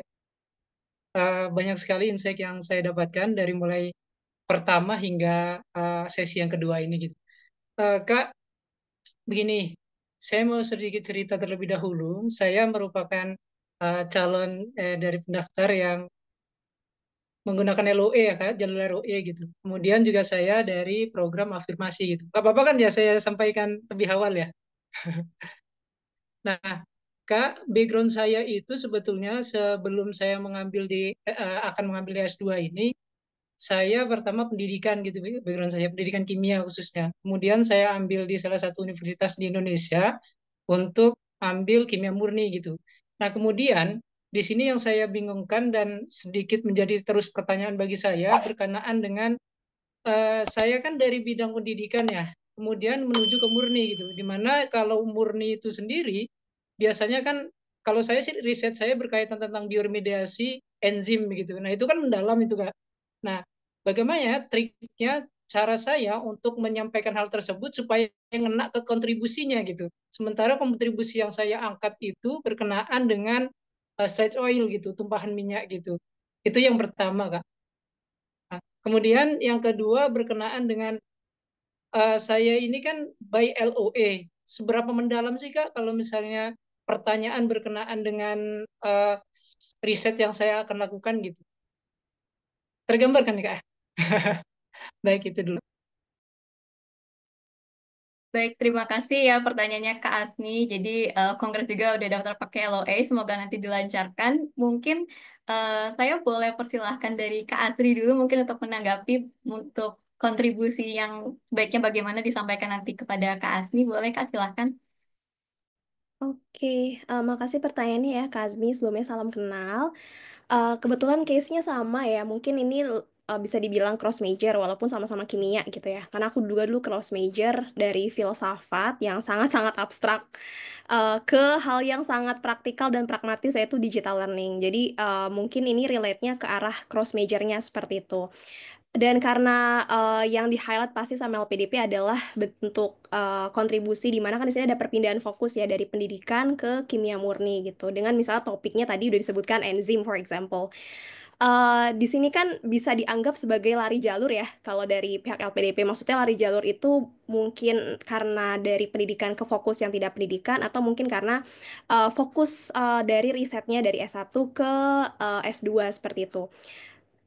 Banyak sekali insight yang saya dapatkan dari mulai pertama hingga sesi yang kedua ini gitu. Kak, begini, saya mau sedikit cerita terlebih dahulu. Saya merupakan calon dari pendaftar yang menggunakan LOE ya Kak, jalur LOE gitu. Kemudian juga saya dari program afirmasi gitu. Gak apa-apa kan ya saya sampaikan lebih awal ya. Nah, Kak, background saya itu sebetulnya sebelum saya akan mengambil di S2 ini, saya pertama pendidikan gitu, background saya pendidikan kimia khususnya. Kemudian saya ambil di salah satu universitas di Indonesia untuk ambil kimia murni gitu. Nah, kemudian di sini yang saya bingungkan dan sedikit menjadi terus pertanyaan bagi saya berkenaan dengan saya kan dari bidang pendidikan ya, kemudian menuju ke murni gitu. Dimana kalau murni itu sendiri, biasanya kan kalau saya sih riset saya berkaitan tentang bioremediasi enzim gitu. Nah itu kan mendalam itu Kak. Nah bagaimana ya triknya cara saya untuk menyampaikan hal tersebut supaya ngena ke kontribusinya gitu. Sementara kontribusi yang saya angkat itu berkenaan dengan starch oil gitu, tumpahan minyak gitu. Itu yang pertama Kak. Nah, kemudian yang kedua berkenaan dengan saya ini kan by LOA. Seberapa mendalam sih Kak kalau misalnya pertanyaan berkenaan dengan uh, riset yang saya akan lakukan gitu. Tergambar kan Kak? Baik itu dulu. Baik, terima kasih ya pertanyaannya Kak Asmi. Jadi, Kongres juga udah daftar pakai LOA, semoga nanti dilancarkan. Mungkin saya boleh persilahkan dari Kak Asri dulu mungkin untuk menanggapi untuk kontribusi yang baiknya bagaimana disampaikan nanti kepada Kak Asmi. Boleh Kak, silahkan. Oke, makasih pertanyaannya ya Kak Azmi. Sebelumnya salam kenal. Kebetulan case-nya sama ya. Mungkin ini bisa dibilang cross major walaupun sama-sama kimia gitu ya. Karena aku juga dulu cross major dari filsafat yang sangat-sangat abstrak ke hal yang sangat praktikal dan pragmatis yaitu digital learning. Jadi mungkin ini relate-nya ke arah cross major-nya seperti itu. Dan karena yang di-highlight pasti sama LPDP adalah bentuk kontribusi di mana kan di sini ada perpindahan fokus ya dari pendidikan ke kimia murni gitu. Dengan misalnya topiknya tadi udah disebutkan enzim for example. Di sini kan bisa dianggap sebagai lari jalur ya kalau dari pihak LPDP. Maksudnya lari jalur itu mungkin karena dari pendidikan ke fokus yang tidak pendidikan atau mungkin karena fokus dari risetnya dari S1 ke S2 seperti itu.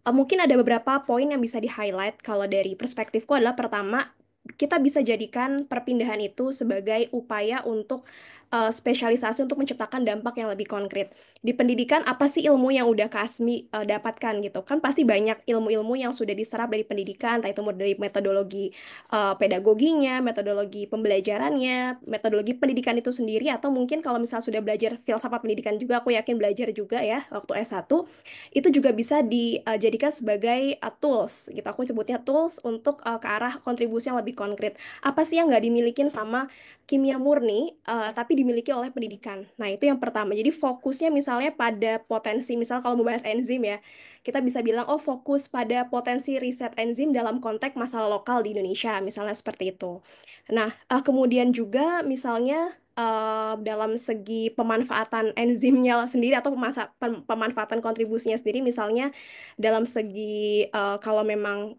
Mungkin ada beberapa poin yang bisa di-highlight kalau dari perspektifku adalah pertama, kita bisa jadikan perpindahan itu sebagai upaya untuk spesialisasi untuk menciptakan dampak yang lebih konkret. Di pendidikan, apa sih ilmu yang udah Kasmi dapatkan gitu? Kan pasti banyak ilmu-ilmu yang sudah diserap dari pendidikan, entah itu dari metodologi pedagoginya, metodologi pembelajarannya, metodologi pendidikan itu sendiri, atau mungkin kalau misalnya sudah belajar filsafat pendidikan juga, aku yakin belajar juga ya waktu S1 itu juga bisa dijadikan sebagai tools gitu. Aku sebutnya tools untuk ke arah kontribusi yang lebih konkret. Apa sih yang nggak dimilikin sama kimia murni, tapi dimiliki oleh pendidikan. Nah, itu yang pertama. Jadi fokusnya misalnya pada potensi, misal kalau membahas enzim ya, kita bisa bilang, oh fokus pada potensi riset enzim dalam konteks masalah lokal di Indonesia, misalnya seperti itu. Nah, kemudian juga misalnya dalam segi pemanfaatan enzimnya sendiri atau pemanfaatan kontribusinya sendiri, misalnya dalam segi kalau memang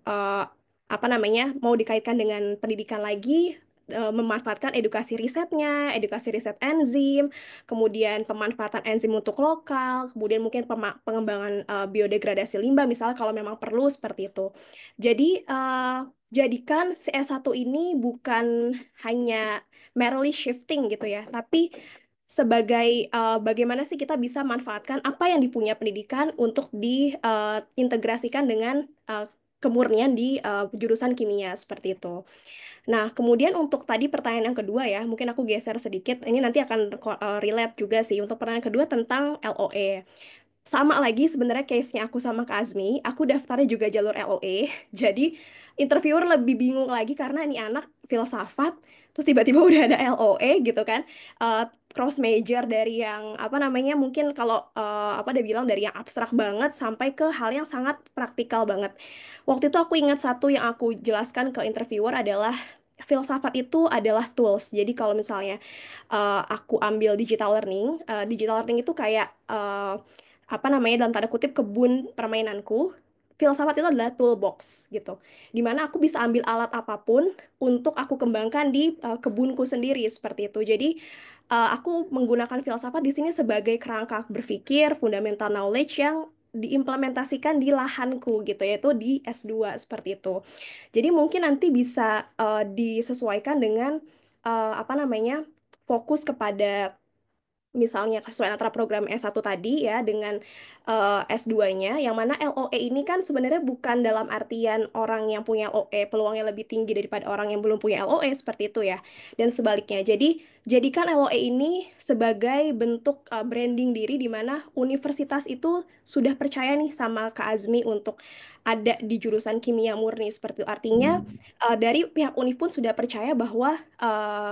apa namanya mau dikaitkan dengan pendidikan lagi, memanfaatkan edukasi risetnya, edukasi riset enzim, kemudian pemanfaatan enzim untuk lokal, kemudian mungkin pengembangan biodegradasi limbah, misalnya kalau memang perlu seperti itu. Jadi jadikan si S1 ini bukan hanya merely shifting gitu ya, tapi sebagai bagaimana sih kita bisa manfaatkan apa yang dipunya pendidikan untuk diintegrasikan dengan kemurnian di jurusan kimia seperti itu. Nah, kemudian untuk tadi pertanyaan yang kedua ya, mungkin aku geser sedikit. Ini nanti akan relate juga sih. Untuk pertanyaan kedua tentang LOE. Sama lagi sebenarnya case-nya aku sama Kak Azmi, aku daftarnya juga jalur LOE. Jadi interviewer lebih bingung lagi karena ini anak filsafat, terus tiba-tiba udah ada LOE gitu kan. Cross major dari yang apa namanya mungkin kalau apa dia bilang dari yang abstrak banget sampai ke hal yang sangat praktikal banget. Waktu itu aku ingat satu yang aku jelaskan ke interviewer adalah filsafat itu adalah tools. Jadi kalau misalnya aku ambil digital learning itu kayak apa namanya dalam tanda kutip kebun permainanku. Filsafat itu adalah toolbox gitu. Dimana aku bisa ambil alat apapun untuk aku kembangkan di kebunku sendiri seperti itu. Jadi aku menggunakan filsafat di sini sebagai kerangka berpikir, fundamental knowledge yang diimplementasikan di lahanku gitu yaitu di S2 seperti itu. Jadi mungkin nanti bisa disesuaikan dengan apa namanya fokus kepada misalnya kesesuaian antara program S1 tadi ya dengan S2-nya, yang mana LOE ini kan sebenarnya bukan dalam artian orang yang punya LOE peluangnya lebih tinggi daripada orang yang belum punya LOE seperti itu ya. Dan sebaliknya. Jadi jadikan LOE ini sebagai bentuk branding diri di mana universitas itu sudah percaya nih sama Kak Azmi untuk ada di jurusan kimia murni seperti itu. Artinya dari pihak Univ pun sudah percaya bahwa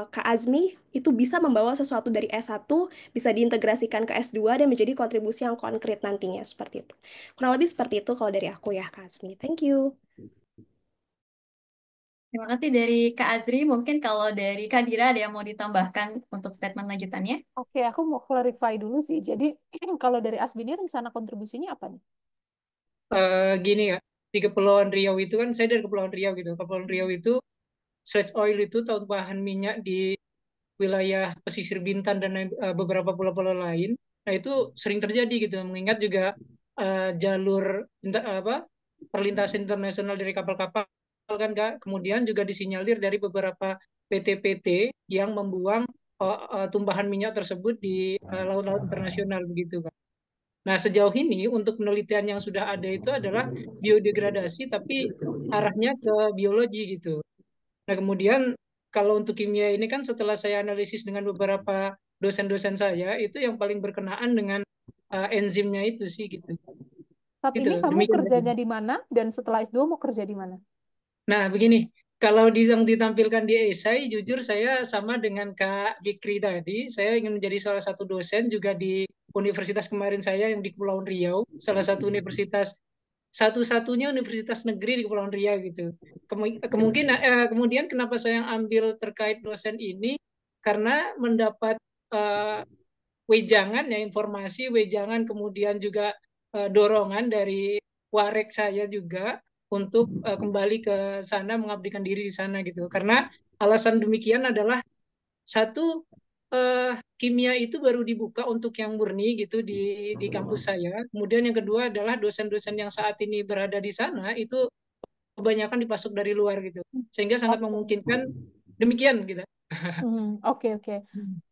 Kak Azmi itu bisa membawa sesuatu dari S1 bisa diintegrasikan ke S2 dan menjadi kontribusi yang konkret nantinya seperti itu. Kurang lebih seperti itu kalau dari aku ya, Kak Asmi. Thank you. Terima kasih dari Kak Adri. Mungkin kalau dari Kak Dira ada yang mau ditambahkan untuk statement lanjutannya? Oke, aku mau clarify dulu sih. Jadi kalau dari Asbi ini rencana kontribusinya apa nih? Gini ya, di Kepulauan Riau itu kan saya dari Kepulauan Riau gitu. Kepulauan Riau itu sludge oil itu bahan minyak di wilayah pesisir Bintan dan beberapa pulau-pulau lain. Nah itu sering terjadi gitu, mengingat juga jalur apa perlintasan internasional dari kapal-kapal kan Kak. Kemudian juga disinyalir dari beberapa PT-PT yang membuang tumbahan minyak tersebut di laut-laut internasional begitu kan. Nah, sejauh ini untuk penelitian yang sudah ada itu adalah biodegradasi tapi arahnya ke biologi gitu. Nah, kemudian kalau untuk kimia ini kan setelah saya analisis dengan beberapa dosen-dosen saya, itu yang paling berkenaan dengan enzimnya itu sih gitu. Saat Gitu, ini kamu demikian. kerjanya di mana dan setelah S2 mau kerja di mana? Nah, begini, kalau yang ditampilkan di esai, jujur saya sama dengan Kak Fikri tadi, saya ingin menjadi salah satu dosen juga di universitas kemarin saya yang di Kepulauan Riau, salah satu universitas satu-satunya universitas negeri di Kepulauan Riau gitu. Kemungkinan kemudian kenapa saya ambil terkait dosen ini karena mendapat eh, wejangan ya informasi, wejangan kemudian juga dorongan dari warek saya juga untuk kembali ke sana mengabdikan diri di sana gitu. Karena alasan demikian adalah satu kimia itu baru dibuka untuk yang murni gitu di kampus saya. Kemudian yang kedua adalah dosen-dosen yang saat ini berada di sana itu kebanyakan dipasok dari luar gitu. Sehingga sangat Oke. memungkinkan demikian gitu. Oke, oke.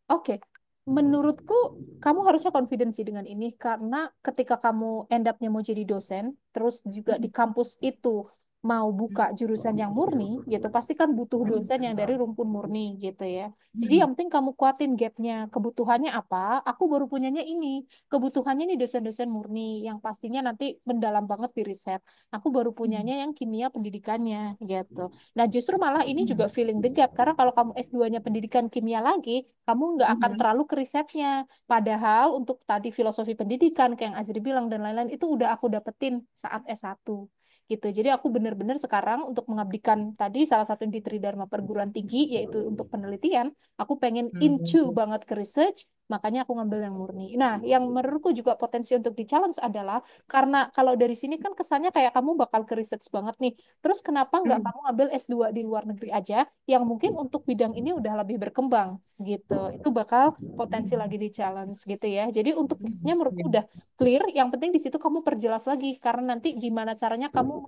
Oke, menurutku kamu harusnya confident sih dengan ini karena ketika kamu end up-nya mau jadi dosen, terus juga di kampus itu mau buka jurusan yang murni, gitu, pasti kan butuh dosen yang dari rumpun murni, gitu ya. Jadi yang penting kamu kuatin gap-nya, kebutuhannya apa? Aku baru punyanya ini, kebutuhannya nih dosen-dosen murni yang pastinya nanti mendalam banget di riset. Aku baru punyanya yang kimia pendidikannya, gitu. Nah, justru malah ini juga filling the gap karena kalau kamu S2-nya pendidikan kimia lagi, kamu nggak akan terlalu ke risetnya. Padahal untuk tadi filosofi pendidikan, kayak yang Azri bilang dan lain-lain, itu udah aku dapetin saat S1. Gitu. Jadi aku benar-benar sekarang untuk mengabdikan tadi salah satu di Tridharma perguruan tinggi, yaitu untuk penelitian, aku pengen into banget ke research, makanya aku ngambil yang murni. Nah, yang menurutku juga potensi untuk di-challenge adalah, karena kalau dari sini kan kesannya kayak kamu bakal ke research banget nih. Terus kenapa nggak kamu ambil S2 di luar negeri aja, yang mungkin untuk bidang ini udah lebih berkembang gitu. Itu bakal potensi lagi di challenge gitu ya. Jadi untuk gapnya menurutku udah clear. Yang penting di situ kamu perjelas lagi karena nanti gimana caranya kamu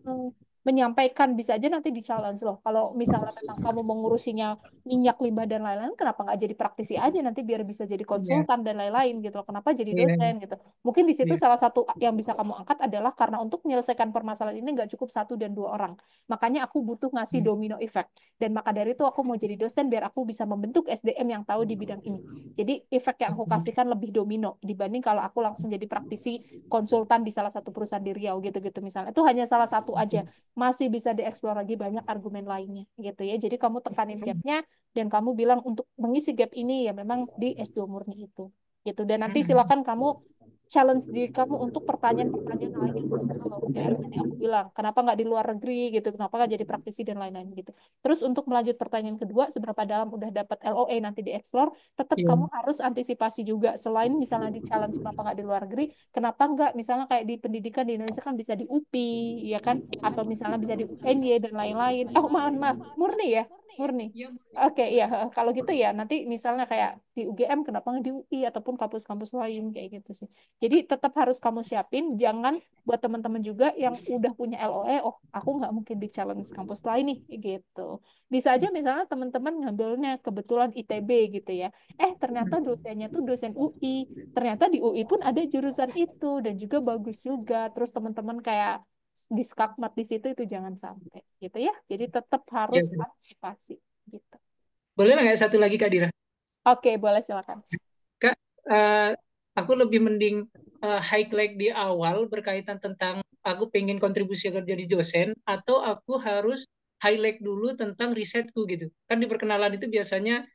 menyampaikan, bisa aja nanti di challenge loh. Kalau misalnya memang kamu mengurusinya minyak, limbah dan lain-lain, kenapa nggak jadi praktisi aja nanti biar bisa jadi Iya, konsultan dan lain-lain gitu loh. Kenapa jadi iya, dosen gitu? Mungkin di situ iya. salah satu yang bisa kamu angkat adalah karena untuk menyelesaikan permasalahan ini nggak cukup satu dan dua orang. Makanya aku butuh ngasih domino effect. Dan maka dari itu aku mau jadi dosen biar aku bisa membentuk SDM yang tahu di bidang ini. Jadi efek yang aku kasihkan lebih domino dibanding kalau aku langsung jadi praktisi konsultan di salah satu perusahaan di Riau gitu-gitu misalnya. Itu hanya salah satu aja. Masih bisa dieksplor lagi banyak argumen lainnya gitu ya. Jadi kamu tekanin gapnya dan kamu bilang untuk mengisi gap ini ya memang di S2 murni itu. Gitu. Dan nanti silakan kamu challenge diri kamu untuk pertanyaan-pertanyaan lain yang bersifat UGM. Tadi aku bilang, kenapa nggak di luar negeri gitu, kenapa nggak jadi praktisi dan lain-lain gitu. Terus untuk melanjut pertanyaan kedua, seberapa dalam udah dapat LOE nanti dieksplor, tetap Iya. kamu harus antisipasi juga. Selain misalnya di challenge kenapa nggak di luar negeri, kenapa nggak misalnya kayak di pendidikan di Indonesia kan bisa di UPI, ya kan? Atau misalnya bisa di UNY dan lain-lain. Oh, maaf, murni ya? Murni. Iya, Oke, iya. Kalau gitu ya, nanti misalnya kayak di UGM, kenapa nggak di UI ataupun kampus-kampus lain kayak gitu sih. Jadi tetap harus kamu siapin, jangan buat teman-teman juga yang udah punya LOE, oh aku nggak mungkin di challenge kampus lain nih, gitu. Bisa aja misalnya teman-teman ngambilnya kebetulan ITB gitu ya. Ternyata dosennya tuh dosen UI, ternyata di UI pun ada jurusan itu dan juga bagus juga. Terus teman-teman kayak di skakmat di situ itu jangan sampai gitu ya. Jadi tetap harus iya. antisipasi gitu. Boleh nggak satu lagi Kak Dira? Oke, boleh silakan. Kak, aku lebih mending highlight di awal berkaitan tentang aku pengen kontribusi kerja di dosen, atau aku harus highlight dulu tentang risetku gitu. Kan di perkenalan itu biasanya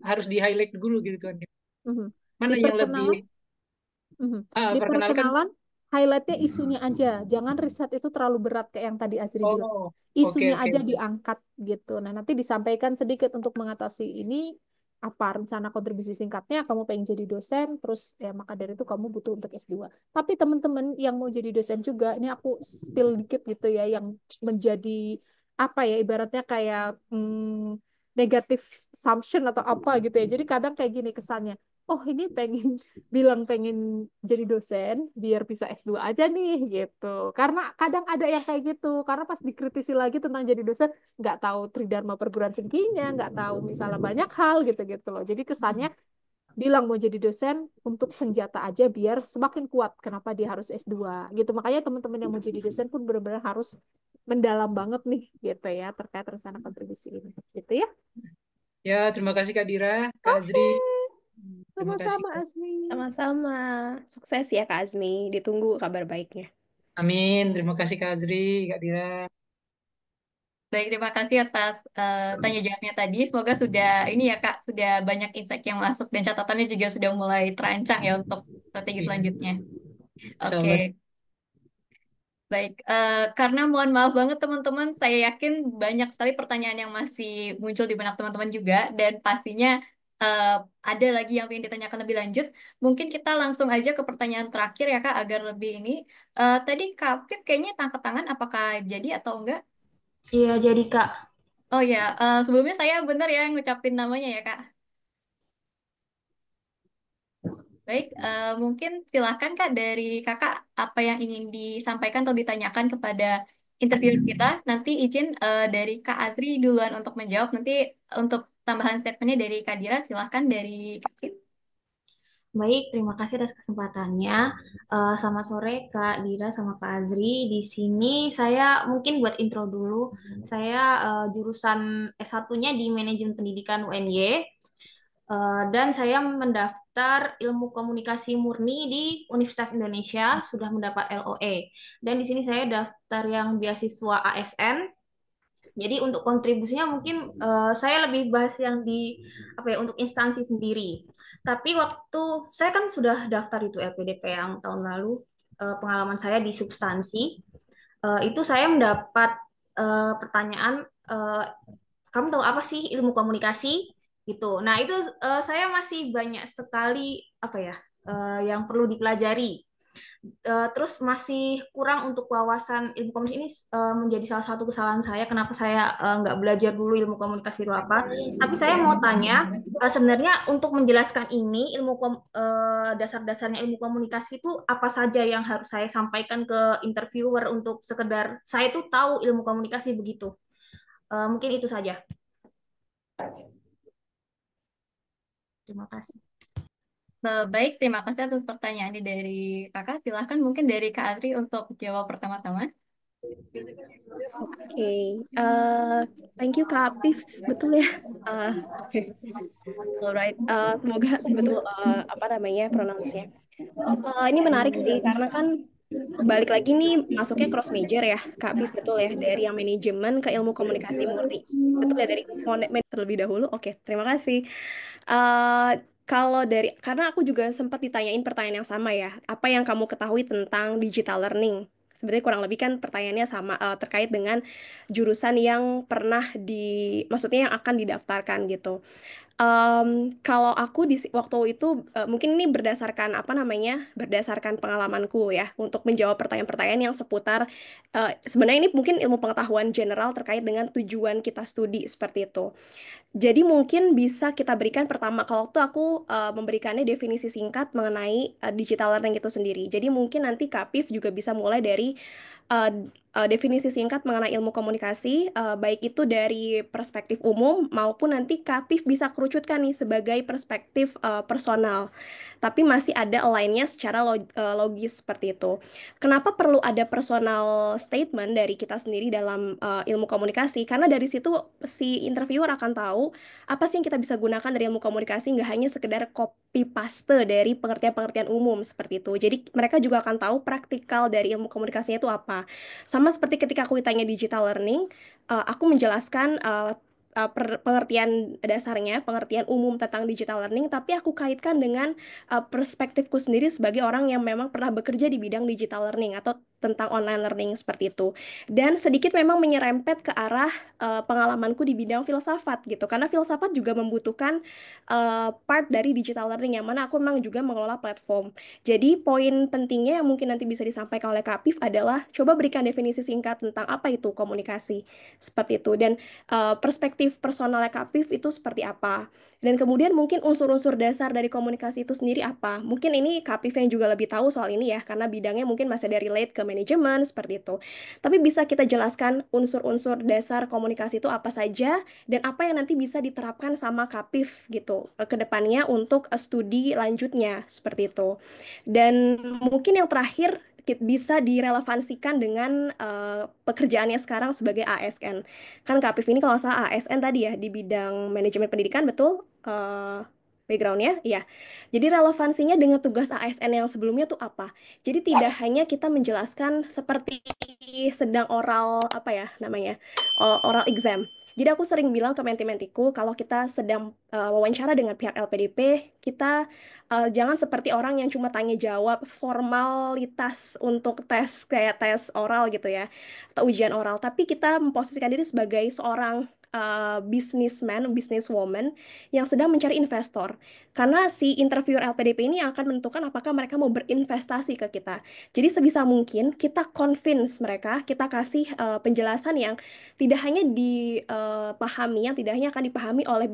harus di highlight dulu gitu kan. Mhm. Di Mana yang lebih perkenalan Di perkenalkan? perkenalan, highlightnya isunya aja. Jangan riset itu terlalu berat kayak yang tadi Azri bilang. Oh, oke Isunya oke aja oke. diangkat gitu. Nah, nanti disampaikan sedikit untuk mengatasi ini, apa rencana kontribusi singkatnya, kamu pengen jadi dosen, terus ya maka dari itu kamu butuh untuk S2. Tapi teman-teman yang mau jadi dosen juga, ini aku spill dikit gitu ya, yang menjadi apa ya, ibaratnya kayak negatif assumption atau apa gitu ya. Jadi kadang kayak gini kesannya, oh ini pengen bilang pengen jadi dosen biar bisa S2 aja nih gitu. Karena kadang ada yang kayak gitu. Karena pas dikritisi lagi tentang jadi dosen, nggak tahu tridharma perguruan tingginya, nggak tahu misalnya banyak hal gitu-gitu loh. Jadi kesannya bilang mau jadi dosen untuk senjata aja biar semakin kuat. Kenapa dia harus S2 gitu. Makanya teman-teman yang mau jadi dosen pun benar-benar harus mendalam banget nih gitu ya terkait rencana kontribusi ini. Gitu ya. Ya, terima kasih Kak Dira, Kak Azri. Oke, Terima kasih. sama-sama Asmi. Sama-sama. Sukses ya Kak Azmi. Ditunggu kabar baiknya. Amin. Terima kasih Kak Azri, Kak Dira. Baik, terima kasih atas tanya jawabnya tadi. Semoga sudah ini ya Kak, sudah banyak insight yang masuk dan catatannya juga sudah mulai terancang ya untuk strategi Iya, selanjutnya. Insya Oke, Allah. baik. Karena mohon maaf banget teman-teman, saya yakin banyak sekali pertanyaan yang masih muncul di benak teman-teman juga dan pastinya eh, ada lagi yang ingin ditanyakan lebih lanjut. Mungkin kita langsung aja ke pertanyaan terakhir ya Kak, agar lebih ini. Tadi Kak Pip kayaknya angkat tangan, apakah jadi atau enggak? Iya, jadi Kak. Oh ya, sebelumnya saya benar ya ngucapin namanya ya Kak. Baik, mungkin silahkan Kak dari Kakak apa yang ingin disampaikan atau ditanyakan kepada interviewer kita. Nanti izin dari Kak Azri duluan untuk menjawab. Nanti untuk tambahan statementnya dari Kak Dira, silahkan dari Kak Pip. Baik, terima kasih atas kesempatannya. Selamat sore Kak Dira sama Kak Azri. Di sini saya mungkin buat intro dulu. Saya jurusan S1-nya di Manajemen Pendidikan UNY. Dan saya mendaftar ilmu komunikasi murni di Universitas Indonesia, sudah mendapat LOE. Dan di sini saya daftar yang beasiswa ASN. Jadi untuk kontribusinya mungkin saya lebih bahas yang di apa ya untuk instansi sendiri. Tapi waktu saya kan sudah daftar itu LPDP yang tahun lalu, pengalaman saya di substansi itu saya mendapat pertanyaan, eh, kamu tahu apa sih ilmu komunikasi gitu. Nah itu saya masih banyak sekali apa ya yang perlu dipelajari. Terus masih kurang untuk wawasan ilmu komunikasi ini, menjadi salah satu kesalahan saya. Kenapa saya nggak belajar dulu ilmu komunikasi itu apa? Tapi saya mau tanya, sebenarnya untuk menjelaskan ini dasar-dasarnya ilmu komunikasi itu apa saja yang harus saya sampaikan ke interviewer untuk sekedar saya tuh tahu ilmu komunikasi begitu. Mungkin itu saja. Terima kasih. Baik, terima kasih atas pertanyaannya dari kakak. Silahkan mungkin dari Kak Adri untuk jawab pertama-tama. Oke, thank you Kak Apif, betul ya. Oke, alright. Semoga betul apa namanya pronounce-nya. Ini menarik sih karena kan balik lagi nih masuknya cross major ya Kak Apif, betul ya, dari yang manajemen ke ilmu komunikasi murni. Betul ya, dari terlebih dahulu. Oke, terima kasih. Eh, Kalau dari, karena aku juga sempat ditanyain pertanyaan yang sama ya, apa yang kamu ketahui tentang digital learning? Sebenarnya kurang lebih kan pertanyaannya sama, terkait dengan jurusan yang pernah maksudnya yang akan didaftarkan gitu. Kalau aku waktu itu, mungkin ini berdasarkan apa namanya, berdasarkan pengalamanku ya, untuk menjawab pertanyaan-pertanyaan yang seputar, sebenarnya ini mungkin ilmu pengetahuan general terkait dengan tujuan kita studi seperti itu. Jadi mungkin bisa kita berikan pertama, kalau waktu aku memberikannya definisi singkat mengenai digital learning itu sendiri. Jadi mungkin nanti Kapif juga bisa mulai dari uh, definisi singkat mengenai ilmu komunikasi, baik itu dari perspektif umum maupun nanti Kapif bisa kerucutkan nih sebagai perspektif personal. Tapi masih ada align-nya secara logis seperti itu. Kenapa perlu ada personal statement dari kita sendiri dalam ilmu komunikasi? Karena dari situ si interviewer akan tahu apa sih yang kita bisa gunakan dari ilmu komunikasi, nggak hanya sekedar copy paste dari pengertian-pengertian umum seperti itu. Jadi mereka juga akan tahu praktikal dari ilmu komunikasinya itu apa. Sama seperti ketika aku ditanya digital learning, aku menjelaskan pengertian dasarnya, pengertian umum tentang digital learning, tapi aku kaitkan dengan perspektifku sendiri sebagai orang yang memang pernah bekerja di bidang digital learning atau tentang online learning seperti itu. Dan sedikit memang menyerempet ke arah pengalamanku di bidang filsafat gitu, karena filsafat juga membutuhkan part dari digital learning yang mana aku memang juga mengelola platform. Jadi poin pentingnya yang mungkin nanti bisa disampaikan oleh Kak Pif adalah coba berikan definisi singkat tentang apa itu komunikasi seperti itu, dan perspektif personalnya Kak Pif itu seperti apa. Dan kemudian mungkin unsur-unsur dasar dari komunikasi itu sendiri apa. Mungkin ini Kak Pif yang juga lebih tahu soal ini ya, karena bidangnya mungkin masih ada relate ke manajemen seperti itu. Tapi bisa kita jelaskan unsur-unsur dasar komunikasi itu apa saja, dan apa yang nanti bisa diterapkan sama Kak Pif gitu ke depannya untuk studi lanjutnya seperti itu. Dan mungkin yang terakhir bisa direlevansikan dengan pekerjaannya sekarang sebagai ASN. Kan Kak Apif ini kalau nggak salah ASN tadi ya, di bidang manajemen pendidikan, betul? Backgroundnya, ya. Jadi relevansinya dengan tugas ASN yang sebelumnya tuh apa? Jadi tidak hanya kita menjelaskan seperti sedang oral, apa ya namanya, oral exam. Jadi aku sering bilang ke menti-mentiku, kalau kita sedang wawancara dengan pihak LPDP, kita jangan seperti orang yang cuma tanya jawab formalitas untuk tes kayak tes oral gitu ya, atau ujian oral, tapi kita memposisikan diri sebagai seorang businessman, businesswoman yang sedang mencari investor. Karena si interviewer LPDP ini yang akan menentukan apakah mereka mau berinvestasi ke kita. Jadi sebisa mungkin kita convince mereka, kita kasih penjelasan yang tidak hanya dipahami, yang tidak hanya akan dipahami oleh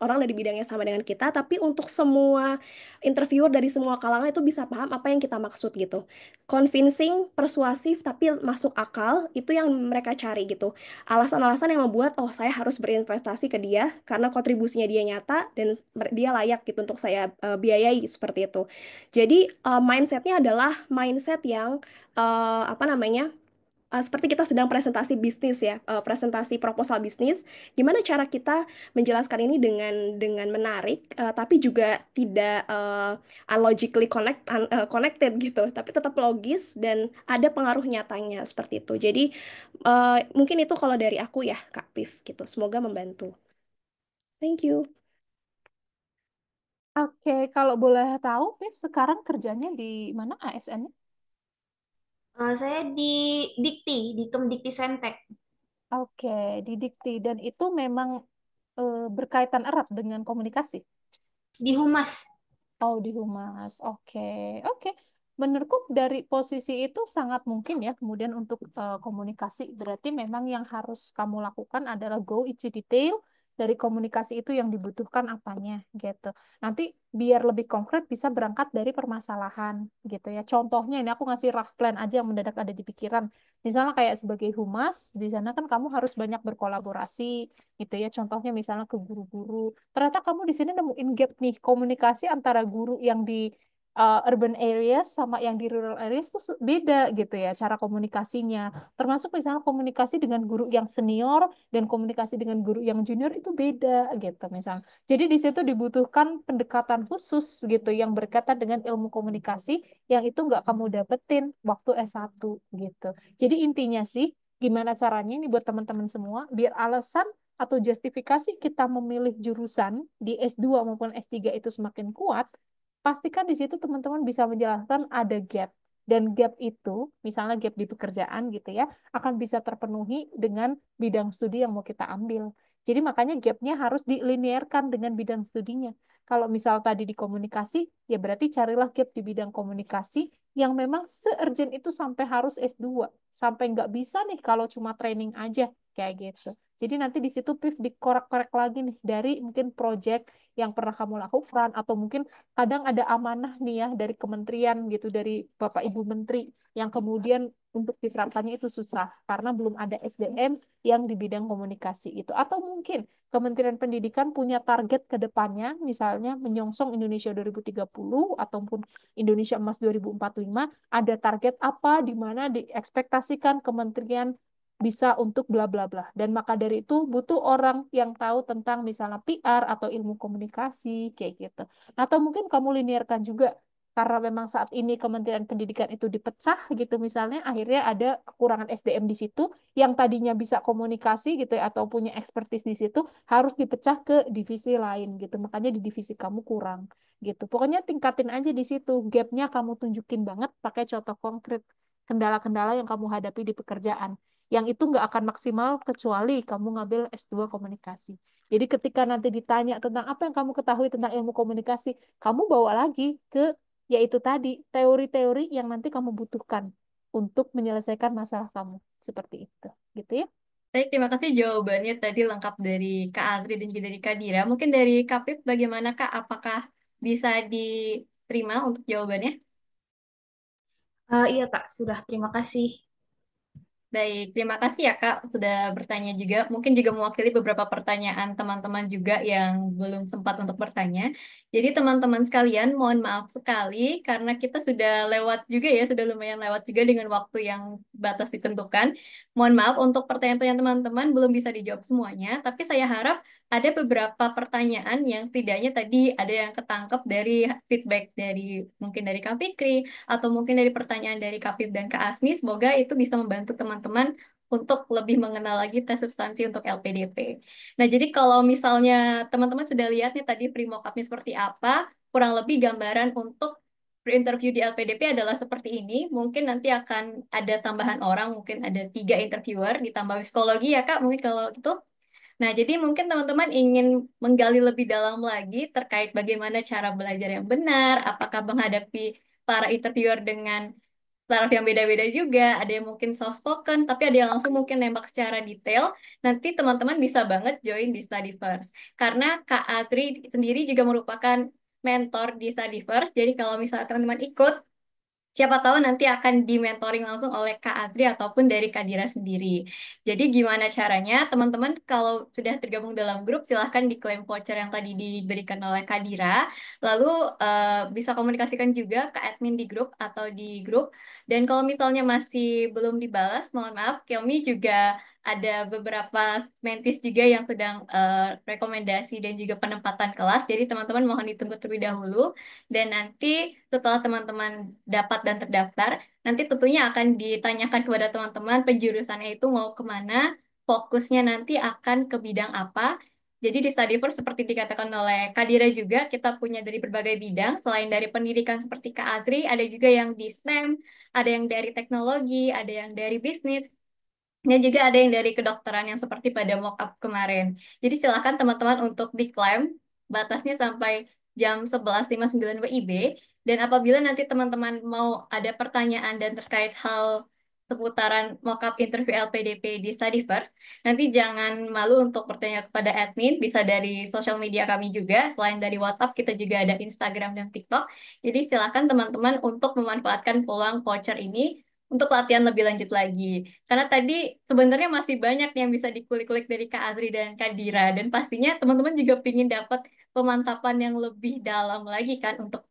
orang dari bidang yang sama dengan kita, tapi untuk semua interviewer dari semua kalangan itu bisa paham apa yang kita maksud gitu. Convincing, persuasif, tapi masuk akal, itu yang mereka cari gitu. Alasan-alasan yang membuat, oh saya harus berinvestasi ke dia, karena kontribusinya dia nyata, dan dia layak gitu untuk saya biayai, seperti itu. Jadi mindsetnya adalah mindset yang apa namanya, seperti kita sedang presentasi bisnis ya, presentasi proposal bisnis. Gimana cara kita menjelaskan ini dengan menarik, tapi juga tidak unlogically connected gitu, tapi tetap logis dan ada pengaruh nyatanya seperti itu. Jadi mungkin itu kalau dari aku ya, Kak Pif gitu. Semoga membantu. Thank you. Oke, kalau boleh tahu, Viv sekarang kerjanya di mana ASN-nya? Saya di Dikti, di Kemdikti Sentek, Oke, di Dikti. Dan itu memang berkaitan erat dengan komunikasi. di Humas. Oh, di Humas. Oke, oke. menurutku dari posisi itu sangat mungkin ya kemudian untuk komunikasi. Berarti memang yang harus kamu lakukan adalah go into detail dari komunikasi itu yang dibutuhkan apanya gitu. Nanti biar lebih konkret bisa berangkat dari permasalahan gitu ya. Contohnya ini aku ngasih rough plan aja yang mendadak ada di pikiran. Misalnya kayak sebagai humas, di sana kan kamu harus banyak berkolaborasi gitu ya. Contohnya misalnya ke guru-guru. Ternyata kamu di sini nemuin gap nih komunikasi antara guru yang di urban areas sama yang di rural areas tuh beda gitu ya cara komunikasinya. Termasuk misalnya komunikasi dengan guru yang senior dan komunikasi dengan guru yang junior itu beda gitu misalnya. Jadi di situ dibutuhkan pendekatan khusus gitu yang berkaitan dengan ilmu komunikasi yang itu nggak kamu dapetin waktu S1 gitu. Jadi intinya sih gimana caranya ini buat teman-teman semua biar alasan atau justifikasi kita memilih jurusan di S2 maupun S3 itu semakin kuat, pastikan di situ teman-teman bisa menjelaskan ada gap. Dan gap itu, misalnya gap di pekerjaan gitu ya, akan bisa terpenuhi dengan bidang studi yang mau kita ambil. Jadi makanya gapnya harus dilinearkan dengan bidang studinya. Kalau misal tadi di komunikasi, ya berarti carilah gap di bidang komunikasi yang memang se-urgent itu sampai harus S2. Sampai nggak bisa nih kalau cuma training aja, kayak gitu. Jadi nanti di situ PIV dikorek-korek lagi nih dari mungkin project yang pernah kamu lakukan atau mungkin kadang ada amanah nih ya dari kementerian gitu dari Bapak Ibu Menteri yang kemudian untuk diterapkannya itu susah karena belum ada SDM yang di bidang komunikasi itu atau mungkin Kementerian Pendidikan punya target ke depannya misalnya menyongsong Indonesia 2030 ataupun Indonesia Emas 2045 ada target apa di mana diekspektasikan kementerian bisa untuk bla bla bla. Dan maka dari itu butuh orang yang tahu tentang misalnya PR atau ilmu komunikasi kayak gitu. Atau mungkin kamu linearkan juga karena memang saat ini Kementerian Pendidikan itu dipecah gitu misalnya akhirnya ada kekurangan SDM di situ yang tadinya bisa komunikasi gitu ya, atau punya expertise di situ harus dipecah ke divisi lain gitu. Makanya di divisi kamu kurang gitu. Pokoknya tingkatin aja di situ. Gapnya kamu tunjukin banget pakai contoh konkret kendala-kendala yang kamu hadapi di pekerjaan yang itu nggak akan maksimal kecuali kamu ngambil S2 komunikasi. Jadi ketika nanti ditanya tentang apa yang kamu ketahui tentang ilmu komunikasi, kamu bawa lagi ke yaitu tadi teori-teori yang nanti kamu butuhkan untuk menyelesaikan masalah kamu. Seperti itu. Gitu ya. Baik, terima kasih jawabannya tadi lengkap dari Kak Azri dan juga dari Kak Dira. Mungkin dari Kak Pip bagaimana Kak? Apakah bisa diterima untuk jawabannya? Iya Kak, sudah. Terima kasih. Baik, terima kasih ya Kak sudah bertanya juga. Mungkin juga mewakili beberapa pertanyaan teman-teman juga yang belum sempat untuk bertanya. Jadi teman-teman sekalian, mohon maaf sekali karena kita sudah lewat juga ya, sudah lumayan lewat juga dengan waktu yang batas ditentukan. Mohon maaf untuk pertanyaan-pertanyaan teman-teman belum bisa dijawab semuanya, tapi saya harap ada beberapa pertanyaan yang setidaknya tadi ada yang ketangkep dari feedback dari mungkin dari Kak Fikri, atau mungkin dari pertanyaan dari Kapip dan Kak Asmi, semoga itu bisa membantu teman-teman untuk lebih mengenal lagi tes substansi untuk LPDP. Nah, jadi kalau misalnya teman-teman sudah lihat nih tadi Primokapnya seperti apa, kurang lebih gambaran untuk interview di LPDP adalah seperti ini. Mungkin nanti akan ada tambahan orang, mungkin ada 3 interviewer, ditambah psikologi ya Kak, mungkin kalau gitu. Nah, jadi mungkin teman-teman ingin menggali lebih dalam lagi terkait bagaimana cara belajar yang benar, apakah menghadapi para interviewer dengan taraf yang beda-beda juga, ada yang mungkin soft spoken, tapi ada yang langsung mungkin nembak secara detail. Nanti teman-teman bisa banget join di Study First. Karena Kak Azri sendiri juga merupakan mentor di Study First, jadi kalau misalnya teman-teman ikut, siapa tahu nanti akan di-mentoring langsung oleh Kak Adri ataupun dari Kak Dira sendiri. Jadi gimana caranya? Teman-teman kalau sudah tergabung dalam grup, silahkan diklaim voucher yang tadi diberikan oleh Kak Dira. Lalu bisa komunikasikan juga ke admin di grup atau di grup. Dan kalau misalnya masih belum dibalas, mohon maaf, kami juga ada beberapa mentis juga yang sedang rekomendasi dan juga penempatan kelas. Jadi teman-teman mohon ditunggu terlebih dahulu. Dan nanti setelah teman-teman dapat dan terdaftar, nanti tentunya akan ditanyakan kepada teman-teman penjurusannya itu mau kemana, fokusnya nanti akan ke bidang apa. Jadi di Study First seperti dikatakan oleh Kak Dira juga, kita punya dari berbagai bidang, selain dari pendidikan seperti Kak Azri, ada juga yang di STEM, ada yang dari teknologi, ada yang dari bisnis, dan juga ada yang dari kedokteran yang seperti pada mock-up kemarin. Jadi silakan teman-teman untuk diklaim, batasnya sampai jam 11.59 WIB. Dan apabila nanti teman-teman mau ada pertanyaan dan terkait hal seputaran mockup interview LPDP di Study First, nanti jangan malu untuk bertanya kepada admin, bisa dari sosial media kami juga. Selain dari WhatsApp, kita juga ada Instagram dan TikTok. Jadi silakan teman-teman untuk memanfaatkan peluang voucher ini untuk latihan lebih lanjut lagi. Karena tadi sebenarnya masih banyak yang bisa dikulik-kulik dari Kak Azri dan Kak Dira. Dan pastinya teman-teman juga ingin dapat pemantapan yang lebih dalam lagi kan untuk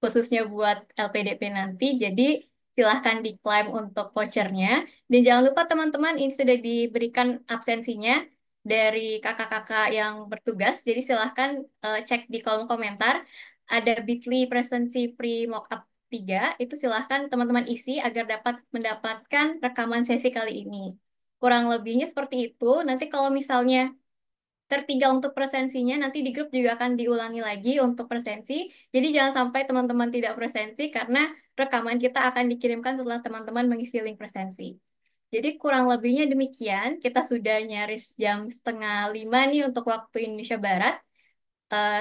khususnya buat LPDP nanti. Jadi silahkan diklaim untuk vouchernya. Dan jangan lupa teman-teman ini sudah diberikan absensinya dari kakak-kakak yang bertugas. Jadi silahkan cek di kolom komentar. Ada Bitly presensi pre-mockup 3. Itu silahkan teman-teman isi agar dapat mendapatkan rekaman sesi kali ini. Kurang lebihnya seperti itu. Nanti kalau misalnya tertinggal untuk presensinya, nanti di grup juga akan diulangi lagi untuk presensi. Jadi jangan sampai teman-teman tidak presensi karena rekaman kita akan dikirimkan setelah teman-teman mengisi link presensi. Jadi kurang lebihnya demikian. Kita sudah nyaris jam setengah 5 nih untuk waktu Indonesia Barat.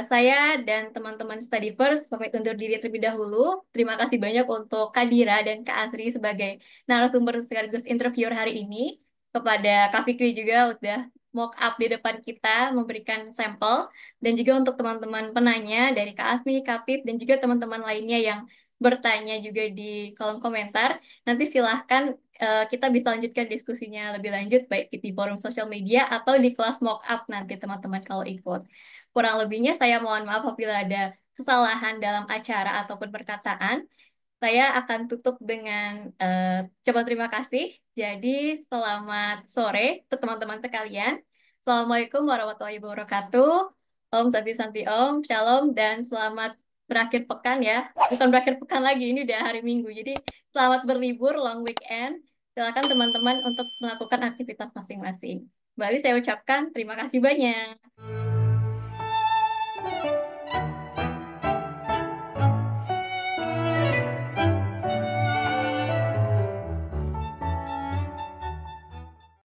Saya dan teman-teman Study First pamit undur diri terlebih dahulu. Terima kasih banyak untuk Kak Dira dan Kak Asri sebagai narasumber sekaligus interviewer hari ini. Kepada Kak Fikri juga udah mock up di depan kita, memberikan sampel. Dan juga untuk teman-teman penanya dari Kak Asmi, Kak Pip, dan juga teman-teman lainnya yang bertanya juga di kolom komentar. Nanti silahkan kita bisa lanjutkan diskusinya lebih lanjut, baik di forum sosial media atau di kelas mock up nanti teman-teman kalau ikut. Kurang lebihnya saya mohon maaf apabila ada kesalahan dalam acara ataupun perkataan. Saya akan tutup dengan ucapan terima kasih. Jadi selamat sore untuk teman-teman sekalian. Assalamualaikum warahmatullahi wabarakatuh. Om Santi Santi Om, Shalom, dan selamat berakhir pekan ya. Bukan berakhir pekan lagi, ini udah hari Minggu. Jadi selamat berlibur, long weekend. Silakan teman-teman untuk melakukan aktivitas masing-masing. Kembali saya ucapkan terima kasih banyak.